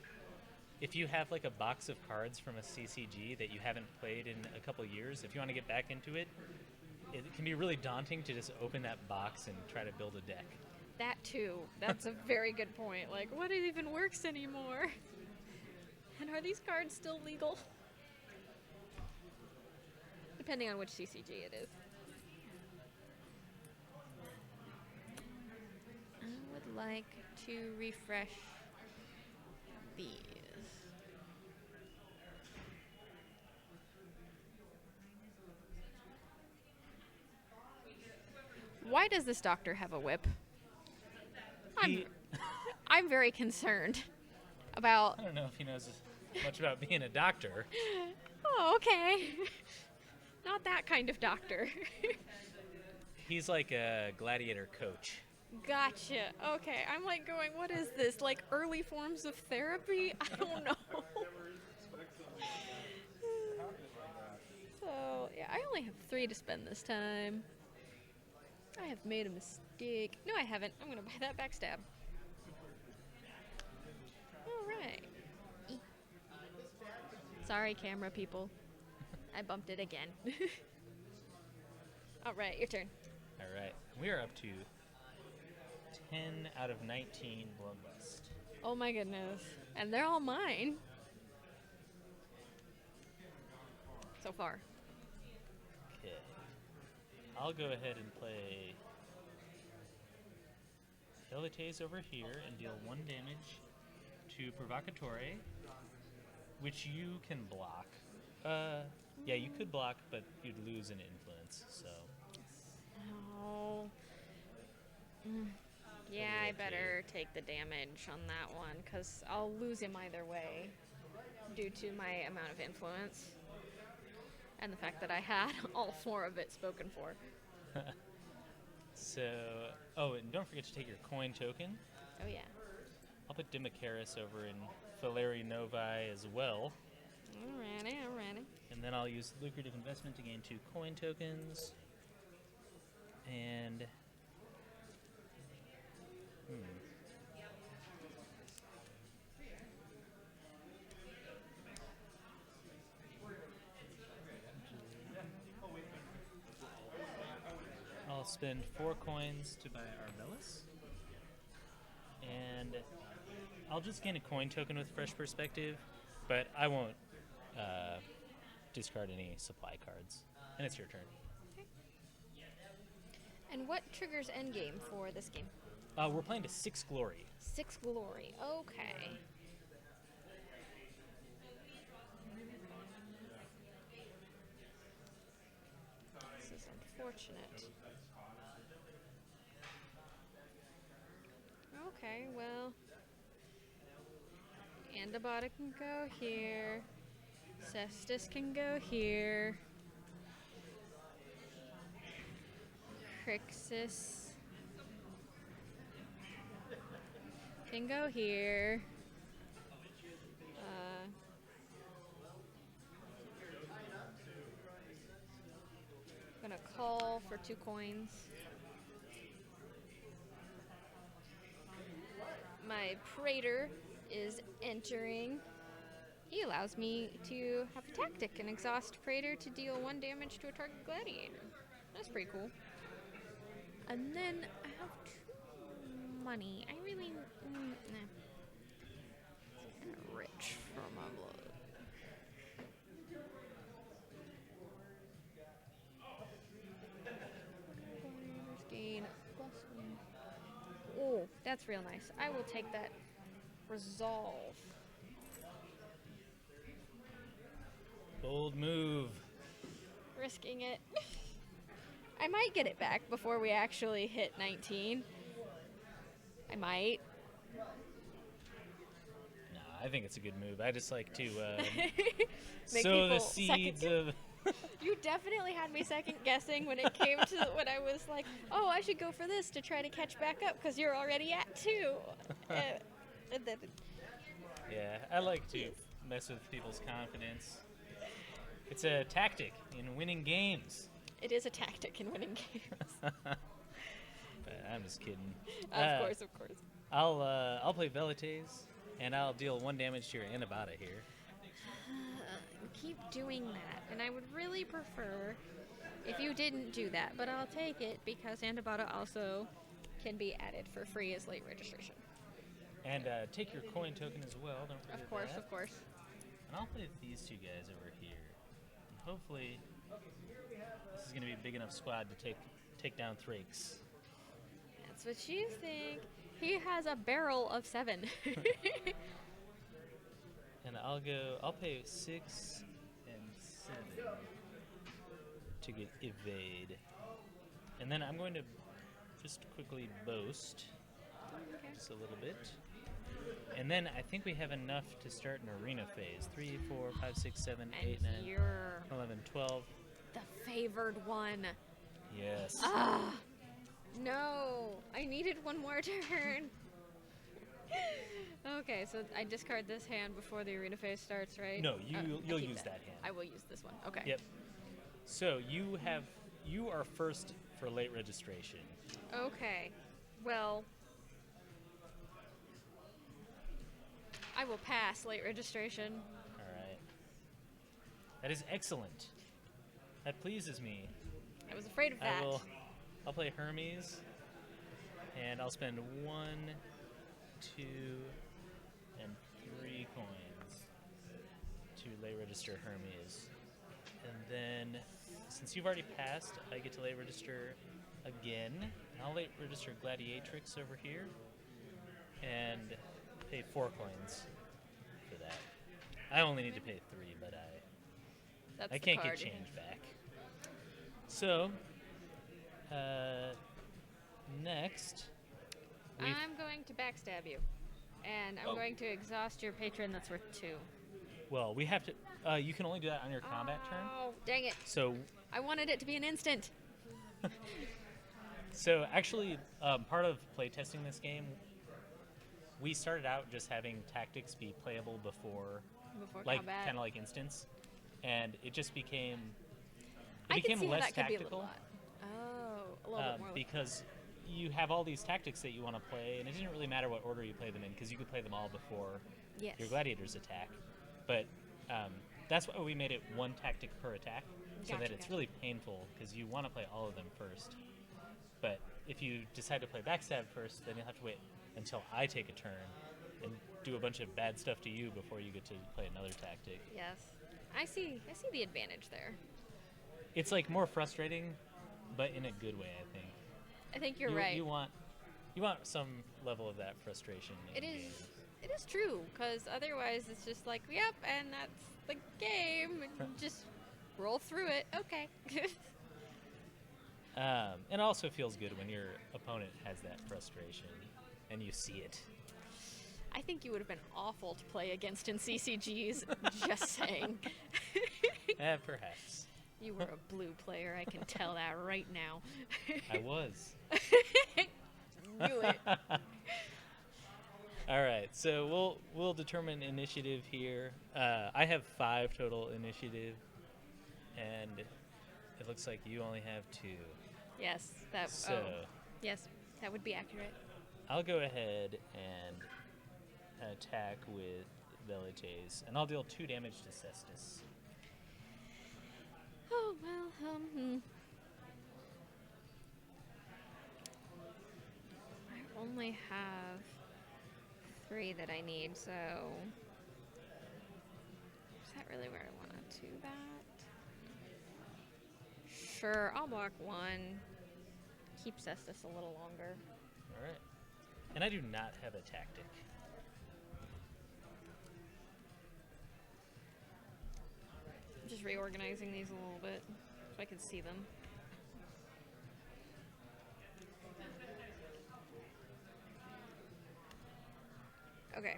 if you have like a box of cards from a CCG that you haven't played in a couple years, if you want to get back into it, it can be really daunting to just open that box and try to build a deck. That too. That's a very good point. Like, what even works anymore? And are these cards still legal? Depending on which CCG it is. I would like to refresh these. Why does this doctor have a whip? I'm very concerned about... I don't know if he knows much about being a doctor. Oh, okay. Not that kind of doctor. He's like a gladiator coach. Gotcha. Okay, I'm like going, what is this? Like early forms of therapy? I don't know. So, yeah, I only have 3 to spend this time. I have made a mistake. No, I haven't. I'm going to buy that backstab. Alright. Sorry, camera people. I bumped it again. Alright, your turn. Alright, we are up to 10 out of 19 Bloodlust. Oh my goodness. And they're all mine. So far. Okay. I'll go ahead and play Velites over here and deal 1 damage to Provocatore, which you can block. Yeah, you could block, but you'd lose an influence, so. Oh. Yeah, I better take the damage on that one, because I'll lose him either way due to my amount of influence and the fact that I had all 4 of it spoken for. So, oh, and don't forget to take your coin token. Oh, yeah. I'll put Dimicaris over in Fileri Novae as well. Alrighty. And then I'll use Lucrative Investment to gain 2 coin tokens. And... I'll spend 4 coins to buy Arbelis. And I'll just gain a coin token with Fresh Perspective, but I won't discard any supply cards. And it's your turn. Okay. And what triggers endgame for this game? We're playing to 6 Glory. 6 glory. Okay. This is unfortunate. Okay, well, Antibiotic can go here. Cestus can go here. Crixus can go here. Gonna call for 2 coins. My Praetor is entering. He allows me to have a tactic and exhaust Praetor to deal 1 damage to a target gladiator. That's pretty cool. And then I have 2 money. I really, nah. It's kind of rich for my blood. That's real nice. I will take that resolve. Bold move. Risking it. I might get it back before we actually hit 19. I might. Nah, I think it's a good move. I just like to Make sow the people seeds second- of. You definitely had me second guessing when it came to when I was like, oh, I should go for this to try to catch back up because you're already at 2. And then, Yeah, I like to mess with people's confidence. It's a tactic in winning games. it is a tactic in winning games. I'm just kidding. Of course. I'll play Velites, and I'll deal 1 damage to your Anabata here. Keep doing that, and I would really prefer if you didn't do that, but I'll take it because Antibata also can be added for free as late registration. And take your coin token as well. Don't forget Of course, that. of course. And I'll play these 2 guys over here. And hopefully, this is going to be a big enough squad to take down Thrakes. That's what you think. He has a barrel of 7. And I'll pay 6 and 7 to get evade. And then I'm going to just quickly boast Okay. just a little bit. And then I think we have enough to start an arena phase. 3, 4, 5, 6, 7, 8, 9, And you're 11, 12. the favored one. Yes. Ah, no. I needed 1 more turn. Okay, so I discard this hand before the arena phase starts, right? No, I you'll keep use that hand. I will use this one. Okay. Yep. So you are first for late registration. Okay. Well, I will pass late registration. All right. That is excellent. That pleases me. I was afraid of that. I'll play Hermes, and I'll spend 1, 2, and 3 coins to late register Hermes. And then, since you've already passed, I get to late register again. And I'll late register Gladiatrix over here, and pay 4 coins for that. I only need to pay 3, but That's I the can't get card. change back. So, next, I'm going to backstab you. And I'm going to exhaust your patron that's worth 2. well, we have to. You can only do that on your combat turn. Oh, dang it. So, I wanted it to be an instant. actually, part of playtesting this game, we started out just having tactics be playable before like combat. kind of like instance, and it just became I can see how less that could be a tactical little lot. Oh, a little bit more. because you have all these tactics that you want to play, and it didn't really matter what order you play them in because you could play them all before Yes. your gladiators attack. But that's why we made it 1 tactic per attack, so Gotcha, that it's gotcha. really painful because you want to play all of them first. But if you decide to play backstab first, then you'll have to wait until I take a turn and do a bunch of bad stuff to you before you get to play another tactic. Yes. I see the advantage there. It's like more frustrating, but in a good way, I think. I think you're right. You want some level of that frustration. It in is. games. It is true, because otherwise it's just like, yep, and that's the game. And just roll through it. Okay. It also feels good when your opponent has that frustration and you see it. I think you would have been awful to play against in CCGs. Just saying. Perhaps. You were a blue player. I can tell that right now. I was. Knew it. All right, so we'll determine initiative here. I have 5 total initiative, and it looks like you only have 2. Yes. That. So Yes, that would be accurate. I'll go ahead and attack with Velites, and I'll deal 2 damage to Cestus. Oh well. I only have 3 that I need, so is that really where I want to do that? Sure, I'll block 1. Keep Cestus a little longer. All right. And I do not have a tactic. I'm just reorganizing these a little bit so I can see them. Okay.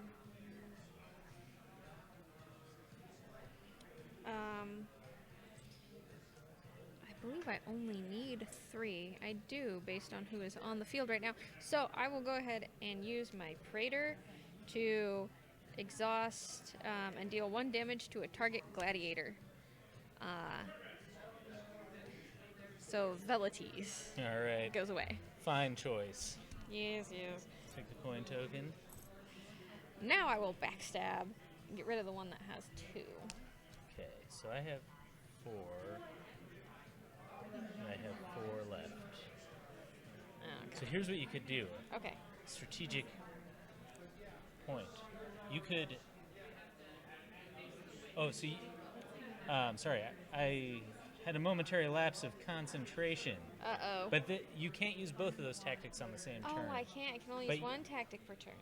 I believe I only need 3. I do, based on who is on the field right now. So I will go ahead and use my Praetor to exhaust and deal 1 damage to a target gladiator. So Velites All right. goes away. Fine choice. Yes, yes. Take the coin token. Now I will backstab and get rid of the one that has 2. Okay, so I have 4. And I have 4 left. So here's what you could do. Okay. Strategic point. You could. Oh, so. Sorry, I had a momentary lapse of concentration. Uh-oh. But you can't use both of those tactics on the same turn. Oh, I can't. I can only But use 1 tactic per turn.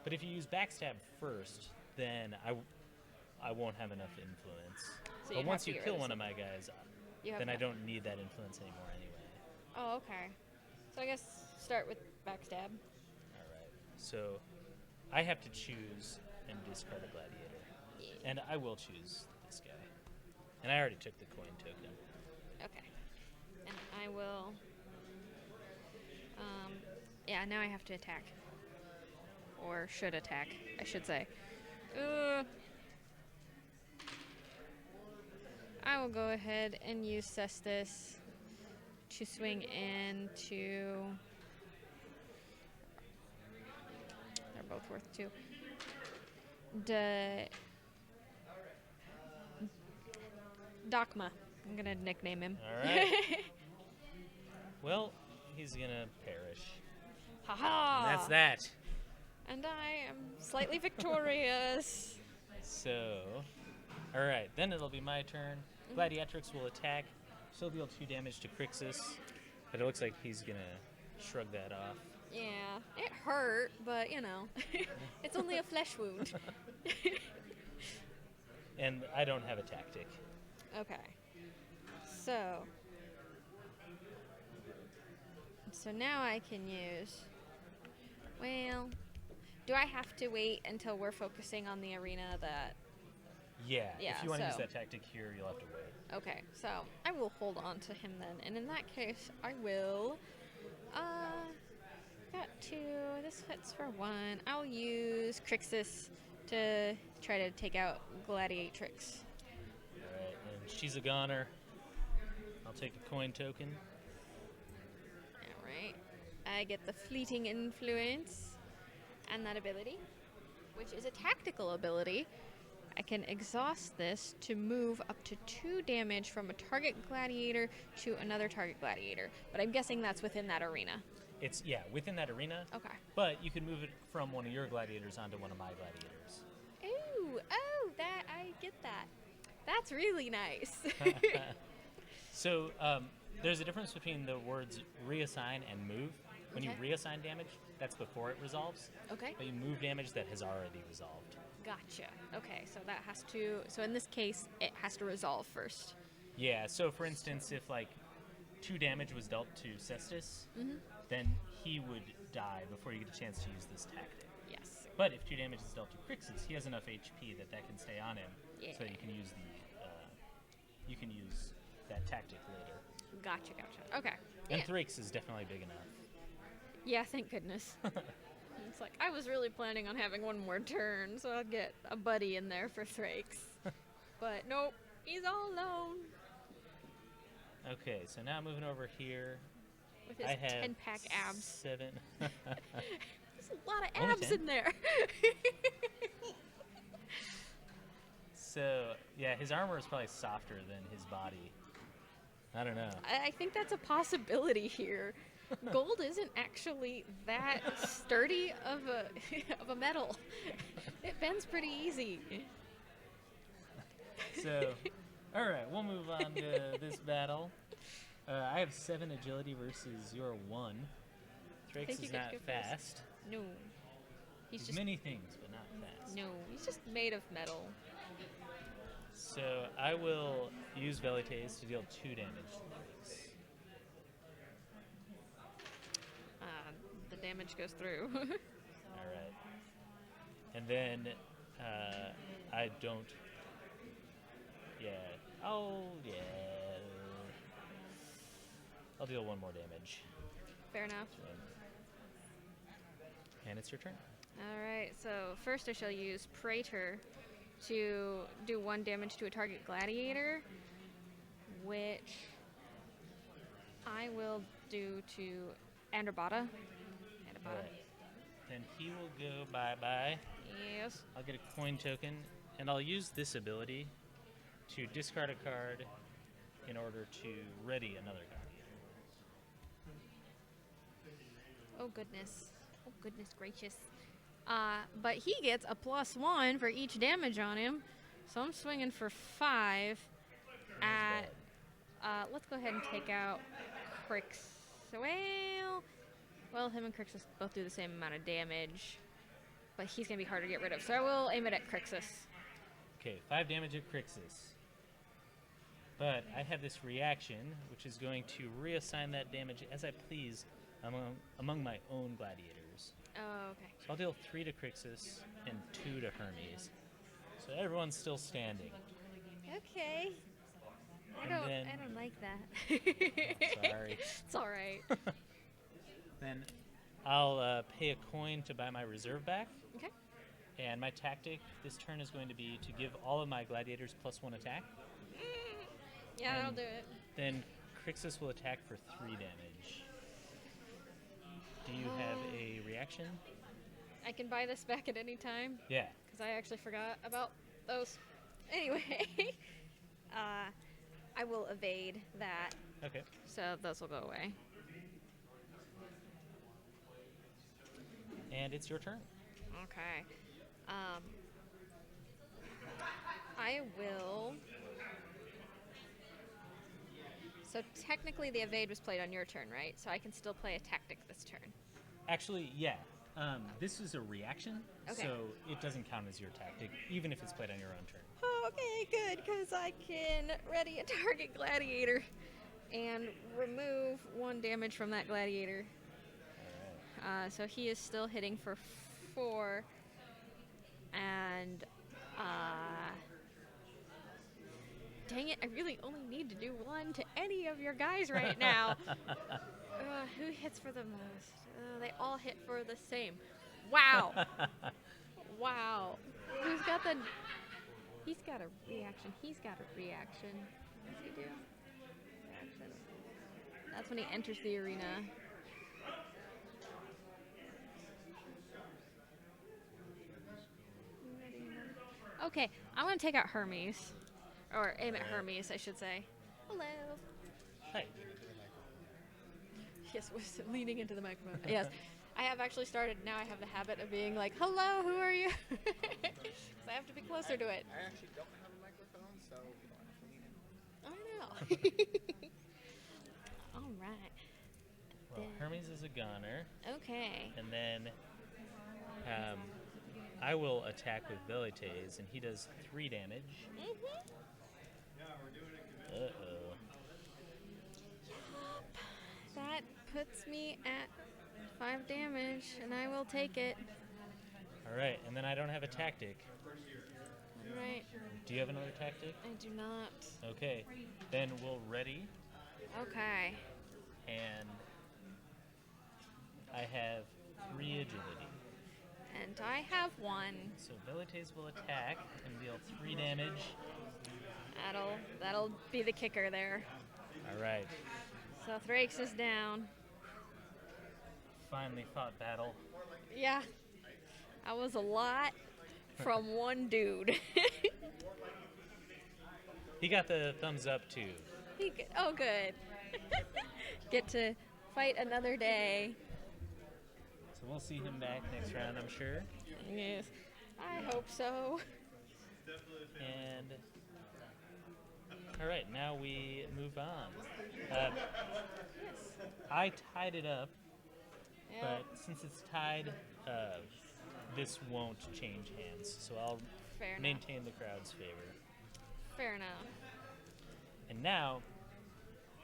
But if you use backstab first, then I won't have enough influence. So but once you kill one of my guys, You then I have- don't need that influence anymore anyway. Oh, okay. So I guess start with backstab. All right. So I have to choose and discard a gladiator. Yeah. And I will choose this guy. And I already took the coin token. Okay. And I will... yeah, now I have to attack. Or should attack, I should say. I will go ahead and use Cestus to swing into... They're both worth 2. Dogma. I'm gonna nickname him. All right. Well, he's gonna perish. Haha! And that's that. And I am slightly victorious. So, all right, then it'll be my turn. Gladiatrix will attack. She'll deal 2 damage to Crixus, but it looks like he's gonna shrug that off. Yeah, it hurt, but you know, it's only a flesh wound. And I don't have a tactic. Okay. So now I can use... Well, do I have to wait until we're focusing on the arena that... Yeah, Yeah, if you want to use so- that tactic here, you'll have to wait. Okay, so I will hold on to him then. And in that case, I will... got 2. This fits for 1. I'll use Crixus to try to take out Gladiatrix. All right, and she's a goner. I'll take the coin token. Alright. I get the Fleeting Influence and that ability, which is a tactical ability. I can exhaust this to move up to 2 damage from a target gladiator to another target gladiator. But I'm guessing that's within that arena. It's, yeah, within that arena. Okay. But you can move it from one of your gladiators onto one of my gladiators. Ooh, that, I get that. That's really nice. So there's a difference between the words reassign and move. When you Okay. reassign damage, that's before it resolves. Okay. But you move damage that has already resolved. Gotcha. Okay, so that has to... So in this case, it has to resolve first. Yeah, so for instance, if like 2 damage was dealt to Cestus, Mm-hmm. then he would die before you get a chance to use this tactic. Yes. But if 2 damage is dealt to Crixus, he has enough HP that can stay on him, so Yeah. you can use that tactic later. Gotcha. Okay. And Yeah. Thrakes is definitely big enough. Yeah, thank goodness. It's like, I was really planning on having 1 more turn, so I'd get a buddy in there for Thrakes. But nope, he's all alone. Okay, so now moving over here, With his I have 10-pack abs. 7. There's a lot of Only abs 10? in there. So, yeah, his armor is probably softer than his body. I don't know. I think that's a possibility here. Gold isn't actually that sturdy of a metal. It bends pretty easy. So, all right, we'll move on to this battle. I have 7 agility versus your 1. Thrakes Think you is get not to go first? fast. No. He's He's just many things, but not fast. no. He's just made of metal. So I will use Velites to deal 2 damage to Thrakes. The damage goes through. All right. And then I don't. Yeah. Oh, yeah. I'll deal 1 more damage. Fair enough. And it's your turn. All right. So first, I shall use Praetor to do 1 damage to a target gladiator, which I will do to Andrabata. All right. Then he will go bye-bye. Yes. I'll get a coin token, and I'll use this ability to discard a card in order to ready another card. Oh goodness. Oh goodness gracious. But he gets a +1 for each damage on him, so I'm swinging for 5 at. Let's go ahead and take out Crix. Well, him and Crixus both do the same amount of damage, but he's gonna be hard to get rid of, so I will aim it at Crixus. Okay, 5 damage at Crixus. But I have this reaction, which is going to reassign that damage as I please among my own gladiators. Oh, okay. So I'll deal 3 to Crixus and 2 to Hermes. So everyone's still standing. Okay. I don't like that. Sorry. It's all right. Then I'll pay a coin to buy my reserve back. Okay. And my tactic this turn is going to be to give all of my gladiators +1 attack. Yeah, I'll And do it. Then Crixus will attack for 3 damage. Do you have a reaction? I can buy this back at any time. Yeah. Because I actually forgot about those. Anyway, I will evade that, Okay. so those will go away. And it's your turn. Okay. I will. So technically, the evade was played on your turn, right? So I can still play a tactic this turn. Actually, yeah. This is a reaction, Okay. so it doesn't count as your tactic, even if it's played on your own turn. Okay, good, because I can ready a target gladiator and remove 1 damage from that gladiator. So he is still hitting for 4, and dang it, I really only need to do 1 to any of your guys right now. Who hits for the most? They all hit for the same. Wow. Wow. Who's got the... He's got a reaction. He's got a reaction. What does he do? Reaction. That's when he enters the arena. Okay, I'm going to take out Hermes. Or aim at Hermes, I should say. Hello. Hi. Yes, was leaning into the microphone. Yes. I have actually started, now I have the habit of being like, hello, who are you? So I have to be closer to it. I actually don't have a microphone, so you don't have to lean in. I know. All right. Well, Hermes is a goner, Okay. and then I will attack with Velites, and he does 3 damage. Uh-oh. That puts me at 5 damage, and I will take it. All right, and then I don't have a tactic. All right. Do you have another tactic? I do not. Okay, then we'll ready, Okay. and I have 3 agility. And I have 1. So Velites will attack and deal 3 damage. That'll be the kicker there. All right, So Thrakes is down. finally fought battle. Yeah. That was a lot from one dude. He got the thumbs up too. Oh, good. Get to fight another day. So we'll see him back next round, I'm sure. Yes. I hope so. And all right, now we move on. I tied it up Yeah. But since it's tied, this won't change hands, so I'll Fair enough. maintain the crowd's favor. Fair enough. And now,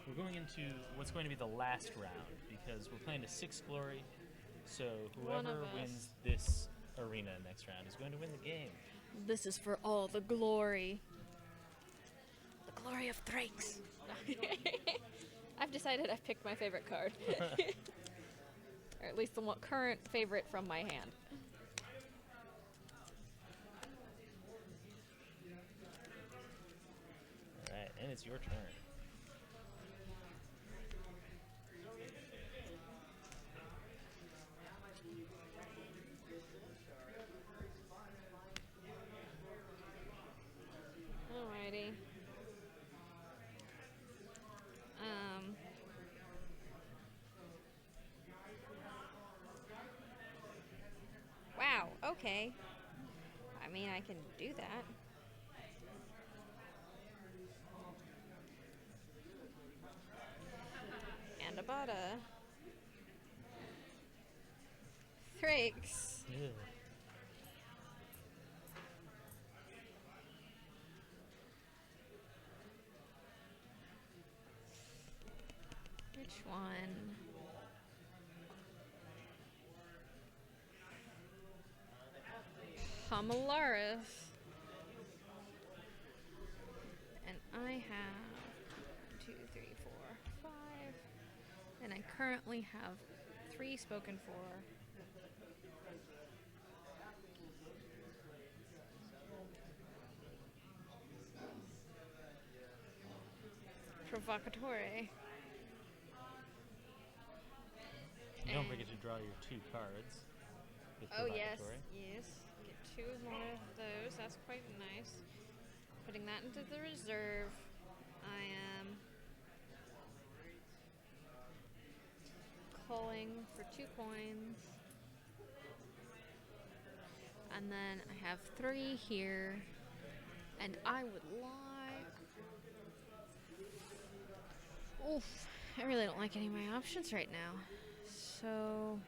we're going into what's going to be the last round, because we're playing a 6 glory, so One whoever of us. wins this arena next round is going to win the game. This is for all the glory. The glory of Thrakes. I've decided I've picked my favorite card. Or at least the current favorite from my hand. Alright, and it's your turn. Alrighty. Wow, okay. I mean, I can do that. And a butter. Thrakes. Ugh. Which one? Pomelaris. And I have 2, 3, 4, 5. And I currently have 3 spoken for. Provocatore. And don't And- forget to draw your 2 cards. With Oh yes, Provocatory. yes. Get 2 more of those. That's quite nice. Putting that into the reserve. I am calling for 2 coins. And then I have 3 here. And I would like... Oof. I really don't like any of my options right now. So...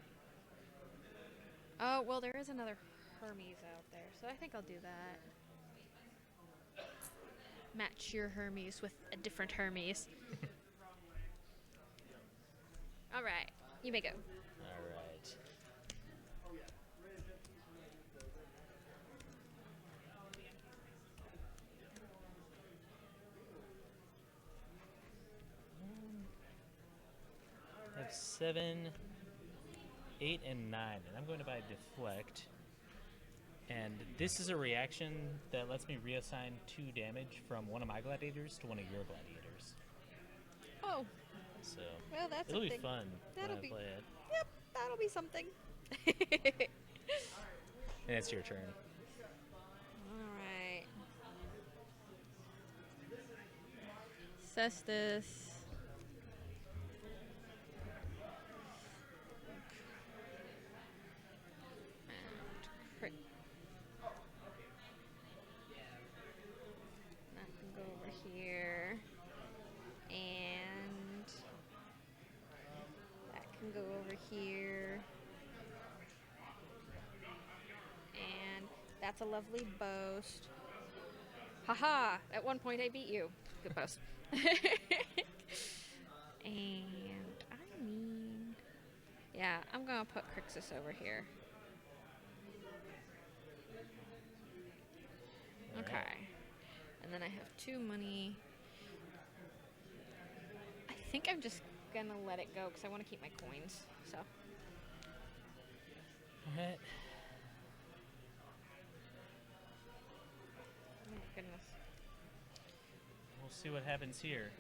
Oh, well, there is another Hermes out there, so I think I'll do that. Match your Hermes with a different Hermes. Alright, you may go. Alright. I have 7, 8, and 9, and I'm going to buy Deflect. And this is a reaction that lets me reassign 2 damage from one of my gladiators to one of your gladiators. Oh, So well, that's it'll be something. fun That'll when I be- play it. Yep, that'll be something. And it's your turn. Alright. Cestus. And crit. That can go over here. And that can go over here. And that's a lovely boast. Haha! At one point I beat you. Good boast. And I mean... Yeah, I'm gonna put Crixus over here. Alright. Okay. And then I have 2 money. I think I'm just gonna let it go because I want to keep my coins. So. Alright. Oh, goodness. We'll see what happens here.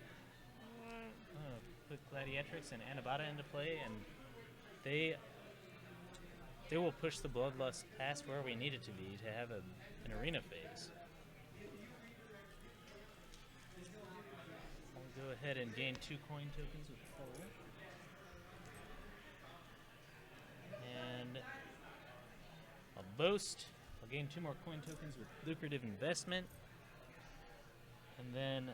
Put Gladiatrix and Anabata into play, and they will push the Bloodlust past where we need it to be to have an arena phase. I'll go ahead and gain 2 coin tokens with Full. And I'll boast. I'll gain 2 more coin tokens with Lucrative Investment. And then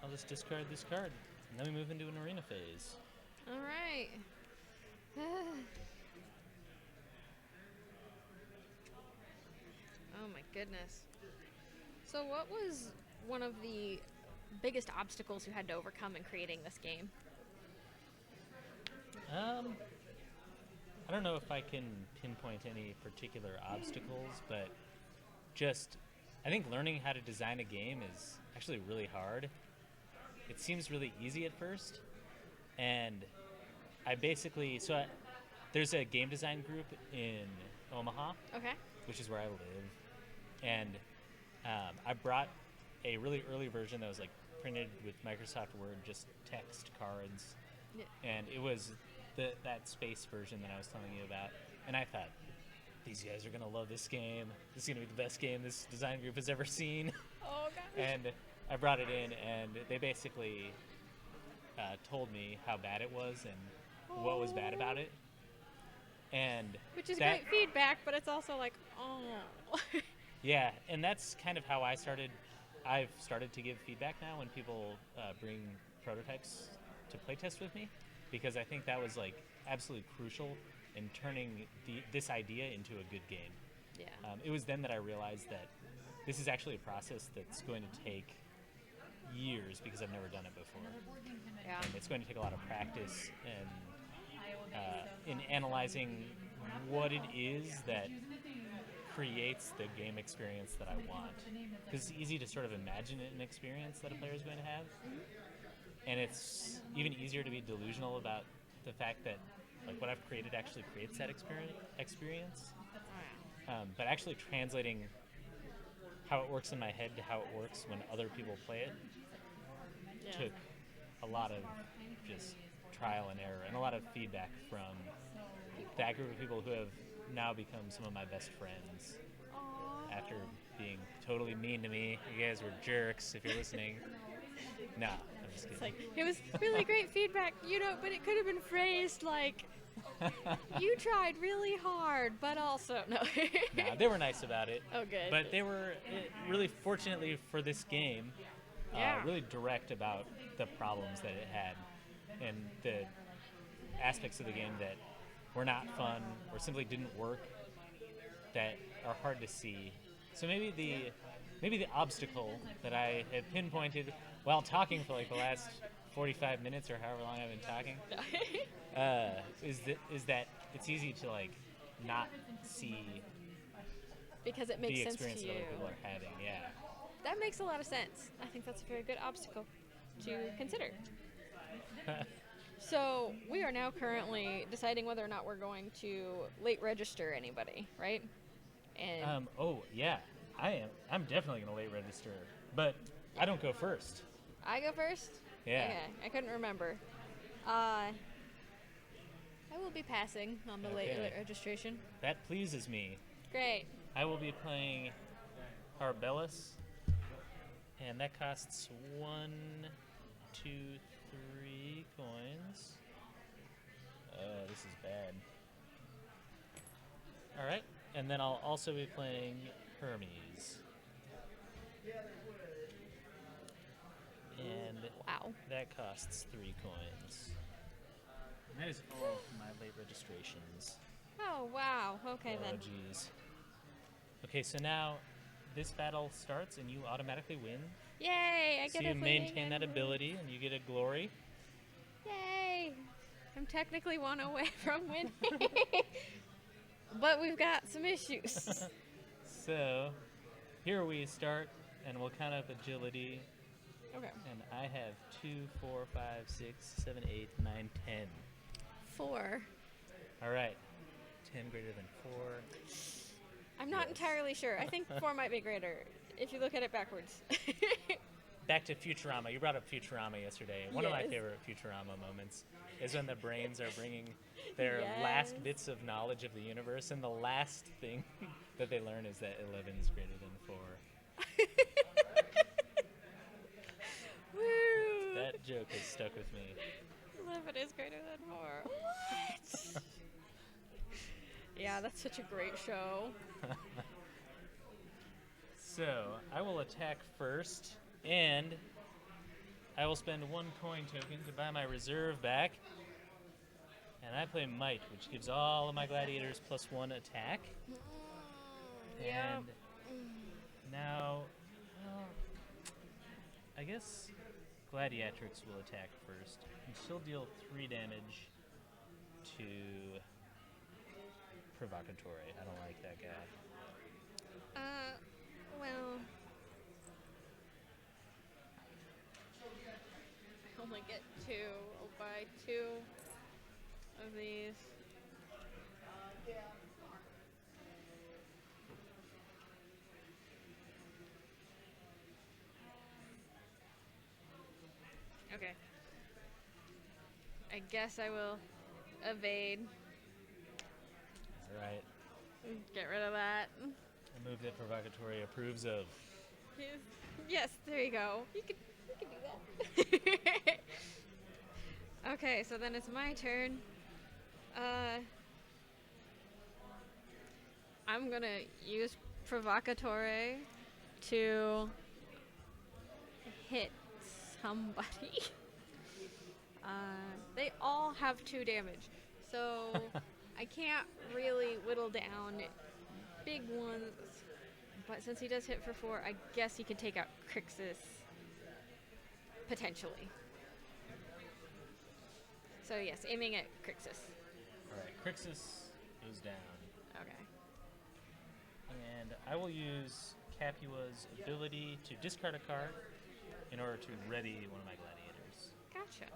I'll just discard this card. And then we move into an arena phase. All right. goodness. So what was one of the biggest obstacles you had to overcome in creating this game? I don't know if I can pinpoint any particular obstacles, but just I think learning how to design a game is actually really hard. It seems really easy at first, and there's a game design group in Omaha, Okay. which is where I live, and I brought a really early version that was like printed with Microsoft Word, just text cards, Yeah. and it was that space version that I was telling you about, and I thought, these guys are gonna love this game. This is gonna be the best game this design group has ever seen. Oh gosh. And I brought it in, and they basically told me how bad it was and what was bad about it. And Which is that, great feedback, but it's also like, oh. yeah, and that's kind of how I started. I've started to give feedback now when people bring prototypes to playtest with me, because I think that was like absolutely crucial in turning this idea into a good game. Yeah. It was then that I realized that this is actually a process that's going to take years because I've never done it before. Yeah. And it's going to take a lot of practice and in analyzing what it is that creates the game experience that I want. Because it's easy to sort of imagine an experience that a player is going to have. And it's even easier to be delusional about the fact that like what I've created actually creates that experience. But actually translating how it works in my head to how it works when other people play it took a lot of just trial and error and a lot of feedback from that group of people who have now become some of my best friends after being totally mean to me. You guys were jerks if you're listening. No, I'm just kidding. It's like, it was really great feedback, but it could have been phrased like, you tried really hard, but also, no. No, they were nice about it. Oh, good. But they were really, fortunately for this game, really direct about the problems that it had and the aspects of the game that were not fun or simply didn't work that are hard to see. So maybe the obstacle that I had pinpointed while talking for like the last 45 minutes or however long I've been talking is that it's easy to like not see because it makes the sense experience to that you. other people are having. Yeah. That makes a lot of sense. I think that's a very good obstacle to consider. So we are now currently deciding whether or not we're going to late register anybody, right? And Oh yeah, I am. I'm definitely gonna late register, but I don't go first. I go first? Yeah. Okay, I couldn't remember. I will be passing on the late Okay. registration. That pleases me. Great. I will be playing Arbellis, and that costs 1, 2, 3 coins. This is bad. All right, and then I'll also be playing Hermes. And Wow. that costs 3 coins. And that is all for my late registrations. Oh, wow. Okay, Oh, then. jeez. Okay, so now this battle starts and you automatically win. Yay! I So get you a fleeting maintain that and- ability and you get a glory. Yay! I'm technically one away from winning. But we've got some issues. So here we start and we'll count up agility. Okay. And I have 2, 4, 5, 6, 7, 8, 9, 10. 4. All right. 10 greater than 4. I'm not Yes. entirely sure. I think 4 might be greater if you look at it backwards. Back to Futurama. You brought up Futurama yesterday. One of my Yes. favorite Futurama moments is when the brains are bringing their last Yes. bits of knowledge of the universe, and the last thing that they learn is that 11 is greater than 4. Woo! That joke has stuck with me. 11 is greater than 4. What? Yeah, that's such a great show. So, I will attack first, and I will spend 1 coin token to buy my reserve back. And I play Might, which gives all of my gladiators +1 attack. Yeah. And Now, well, I guess Gladiatrix will attack first, and she'll deal 3 damage to Provocatore. I don't like that guy. Well, I only get 2. I'll buy 2 of these. Okay. I guess I will evade. Alright. Get rid of that. A move that Provocatore approves of. Yes, there you go. You can do that. Okay, so then it's my turn. I'm gonna use Provocatore to hit somebody. They all have 2 damage, so I can't really whittle down big ones. But since he does hit for 4, I guess he can take out Crixus potentially. So yes, aiming at Crixus. Alright, Crixus goes down. Okay. And I will use Capua's ability to discard a card in order to ready one of my gladiators. Gotcha.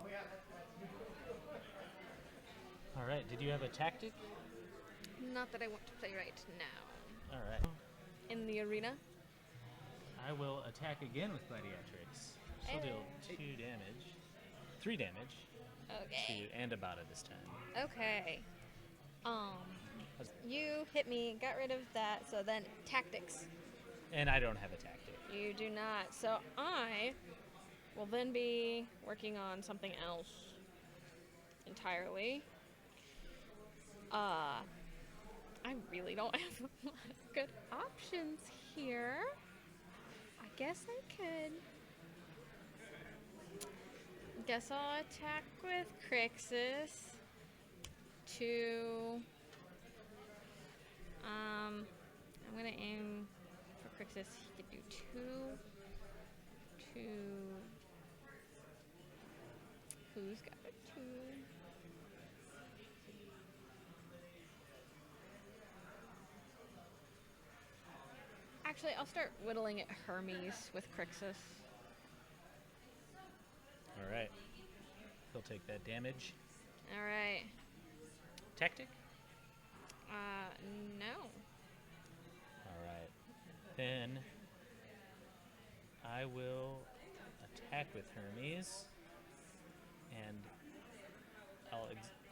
Alright, did you have a tactic? Not that I want to play right now. Alright. In the arena. I will attack again with Gladiatrix. She'll deal 2 damage. 3 damage. Okay. To Andabata this time. Okay. You hit me, got rid of that, so then tactics. And I don't have a tactic. You do not. So I will then be working on something else entirely. I really don't have a lot of good options here. I guess I could. Guess I'll attack with Crixus to I'm gonna aim for Crixus. He could do 2. Who's got a 2? Actually, I'll start whittling at Hermes with Crixus. Alright. He'll take that damage. Alright. Tactic? No. Alright. Then I will attack with Hermes. And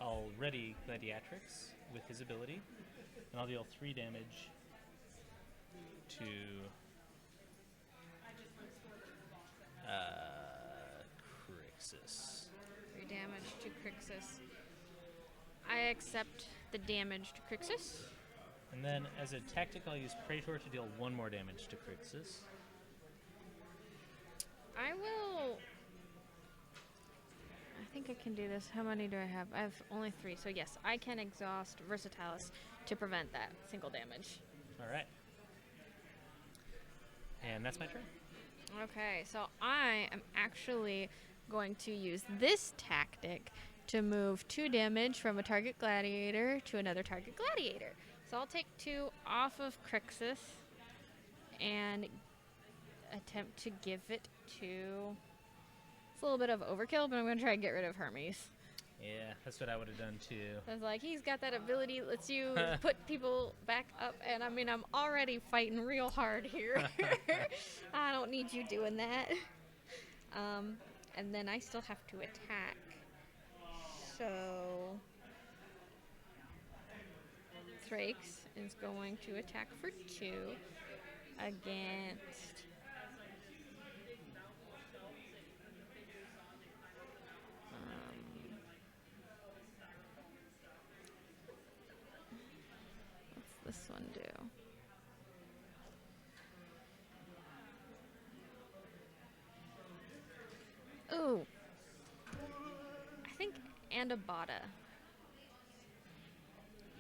I'll ready Gladiatrix with his ability. And I'll deal 3 damage to Crixus. 3 damage to Crixus. I accept the damage to Crixus. And then as a tactic, I'll use Praetor to deal 1 more damage to Crixus. I will... I think I can do this. How many do I have? I have only 3. So yes, I can exhaust Versatilis to prevent that single damage. Alright. And that's my turn. Okay, so I am actually going to use this tactic to move 2 damage from a target gladiator to another target gladiator. So I'll take 2 off of Crixus and attempt to give it to... It's a little bit of overkill, but I'm going to try and get rid of Hermes. Yeah, that's what I would have done too. I was like, he's got that ability, lets you put people back up, and I mean, I'm already fighting real hard here. I don't need you doing that. And then I still have to attack. So... Thrakes is going to attack for 2 against... what's this one do? Ooh. I think Andabata.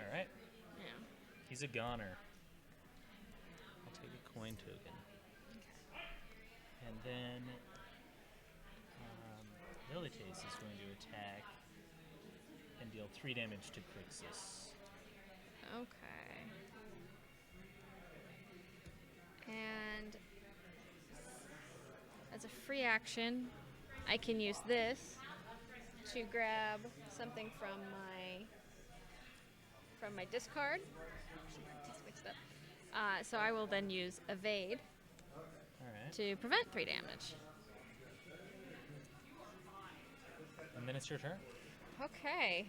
Alright. Yeah. He's a goner. I'll take a coin token. And then Velites is going to attack and deal 3 damage to Crixus. Okay. And as a free action, I can use this to grab something from my discard. Actually, I just mixed up. So I will then use evade Alright. to prevent 3 damage. And then it's your turn. Okay.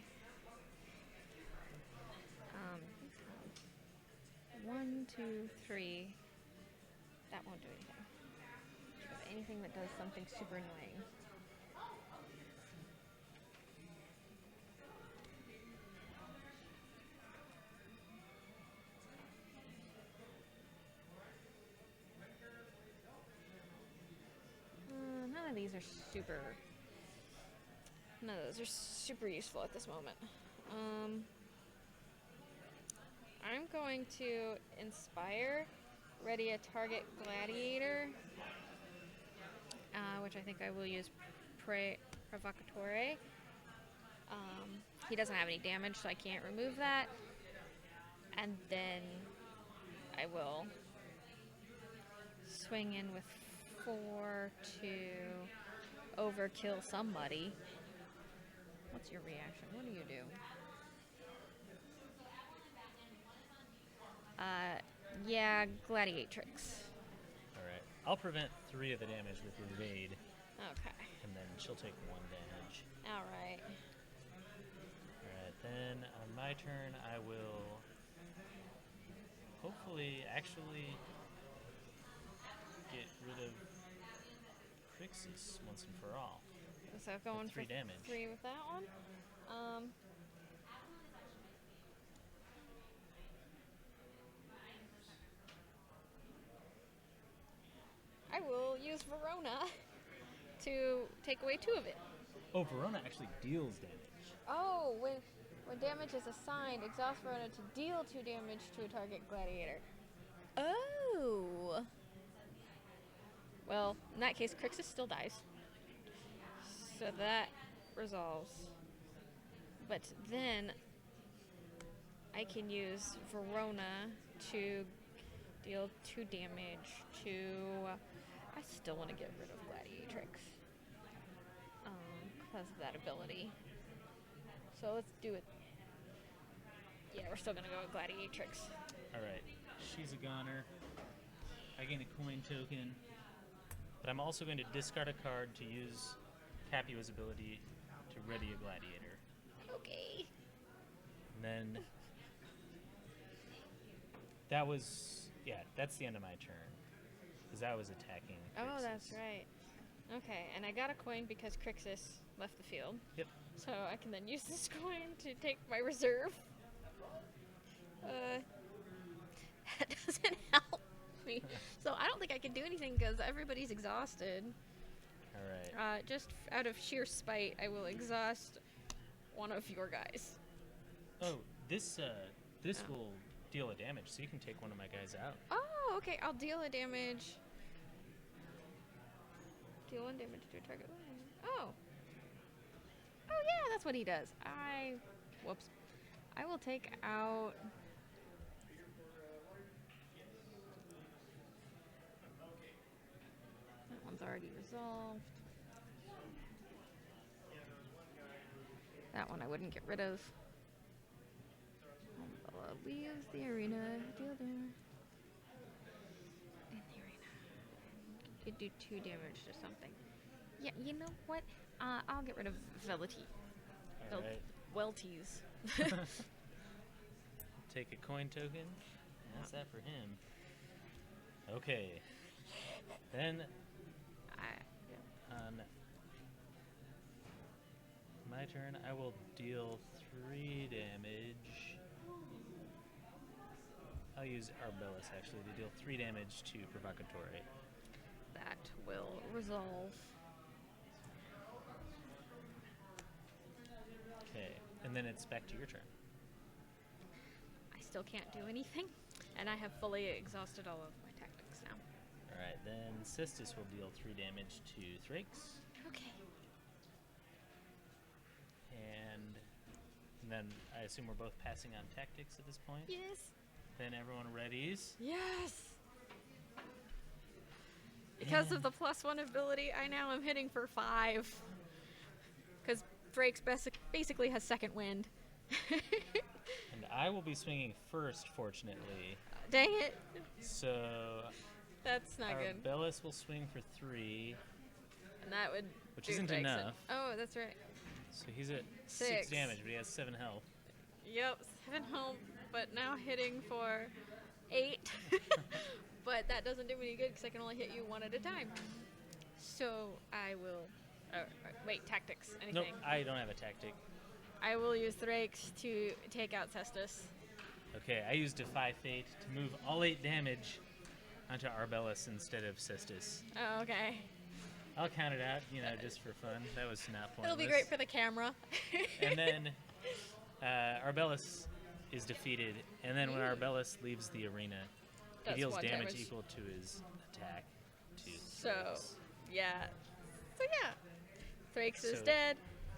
1, 2, 3. That won't do anything. Anything that does something super annoying. None of these are super. None of those are super useful at this moment. I'm going to inspire, ready a target gladiator, which I think I will use Provocatore. He doesn't have any damage, so I can't remove that. And then I will swing in with 4 to overkill somebody. What's your reaction? What do you do? Yeah, Gladiatrix. Alright. I'll prevent 3 of the damage with evade, Okay. and then she'll take 1 damage. Alright. Alright, then on my turn, I will hopefully actually get rid of Crixus once and for all. So going With 3 for damage. 3 with that one. I will use Verona to take away 2 of it. Oh, Verona actually deals damage. Oh, when damage is assigned, exhaust Verona to deal 2 damage to a target gladiator. Oh. Well, in that case, Crixus still dies. So that resolves. But then I can use Verona to deal 2 damage to. I still want to get rid of Gladiatrix because of that ability. So let's do it. Yeah, we're still gonna go with Gladiatrix. Alright, she's a goner. I gain a coin token. But I'm also going to discard a card to use Capua's ability to ready a gladiator. Okay. And then that was, yeah, that's the end of my turn. Because that was attacking Oh, Crixus. that's right. Okay, and I got a coin because Crixus left the field. Yep. So I can then use this coin to take my reserve. That doesn't help me. So I don't think I can do anything because everybody's exhausted. Alright. Just out of sheer spite, I will exhaust one of your guys. Oh, this Oh. will deal a damage, so you can take one of my guys out. Oh, okay. I'll deal a damage. Deal 1 damage to a target. Oh. Oh, yeah, that's what he does. Whoops. I will take out. That one's already resolved. That one I wouldn't get rid of. Leaves the arena. Deal damage. In the arena. Could do 2 damage to something. Yeah, you know what? I'll get rid of Velity. Alright. Welties. Take a coin token. That's that for him. Okay. Then on my turn, I will deal 3 damage. I'll use Arbellis actually to deal 3 damage to Provocatore. That will resolve. Okay, and then it's back to your turn. I still can't do anything, and I have fully exhausted all of my tactics now. Alright, then Sistis will deal 3 damage to Thrakes. Okay. And then I assume we're both passing on tactics at this point. Yes. Then everyone readies. Yes. Because of the +1 ability, I now am hitting for 5. Because Drake's basically has second wind. And I will be swinging first, fortunately. Dang it. So That's not good. Arbellis will swing for 3, And that would which do isn't Drake's enough. Oh, that's right. So he's at 6 6 damage, but he has 7 health. Yep, 7 home, but now hitting for 8. But that doesn't do me any good because I can only hit you 1 at a time. So I will. Wait, tactics. Anything? Nope, I don't have a tactic. I will use Thrakes to take out Cestus. Okay, I used Defy Fate to move all 8 damage onto Arbellis instead of Sistis. Oh, okay. I'll count it out, just for fun. That was not pointless. It'll be great for the camera. And then Arbellis is defeated, and then when Arbellis leaves the arena, he Does deals 1 damage damage. equal to his attack. So, yeah. So, yeah. Thrakes is So- dead.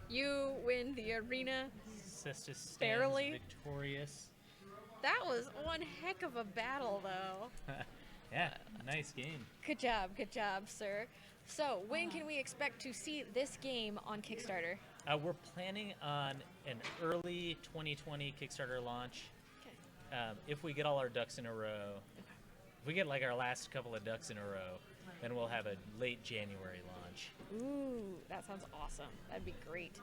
You win the arena. Cestus stands Barely. victorious. That was one heck of a battle, though. Yeah, nice game. Good job, sir. So, when can we expect to see this game on Kickstarter? We're planning on an early 2020 Kickstarter launch. Okay. If we get all our ducks in a row, if we get like our last couple of ducks in a row, then we'll have a late January launch. Ooh, that sounds awesome. That'd be great.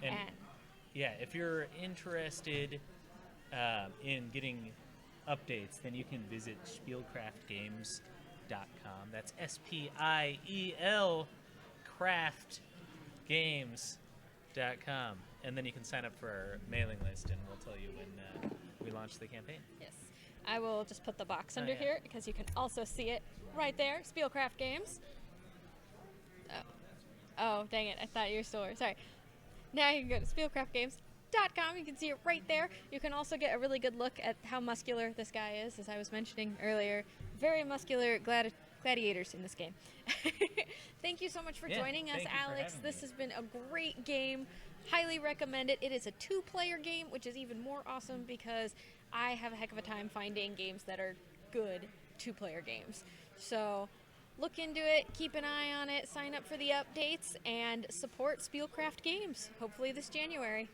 And yeah, if you're interested in getting updates, then you can visit Spielcraftgames.com. That's SPIEL craftgames.com. And then you can sign up for our mailing list, and we'll tell you when we launch the campaign. Yes. I will just put the box Oh, under yeah. here because you can also see it right there. Spielcraft Games. Oh, dang it. I thought you were still. Sorry. Now you can go to spielcraftgames.com. You can see it right there. You can also get a really good look at how muscular this guy is, as I was mentioning earlier. Very muscular gladiators in this game. Thank you so much for Yeah, joining us, thank you for Alex. having This me. has been a great game. Highly recommend it. It is a 2-player game, which is even more awesome because I have a heck of a time finding games that are good 2-player games. So look into it, keep an eye on it, sign up for the updates, and support Spielcraft Games, hopefully this January.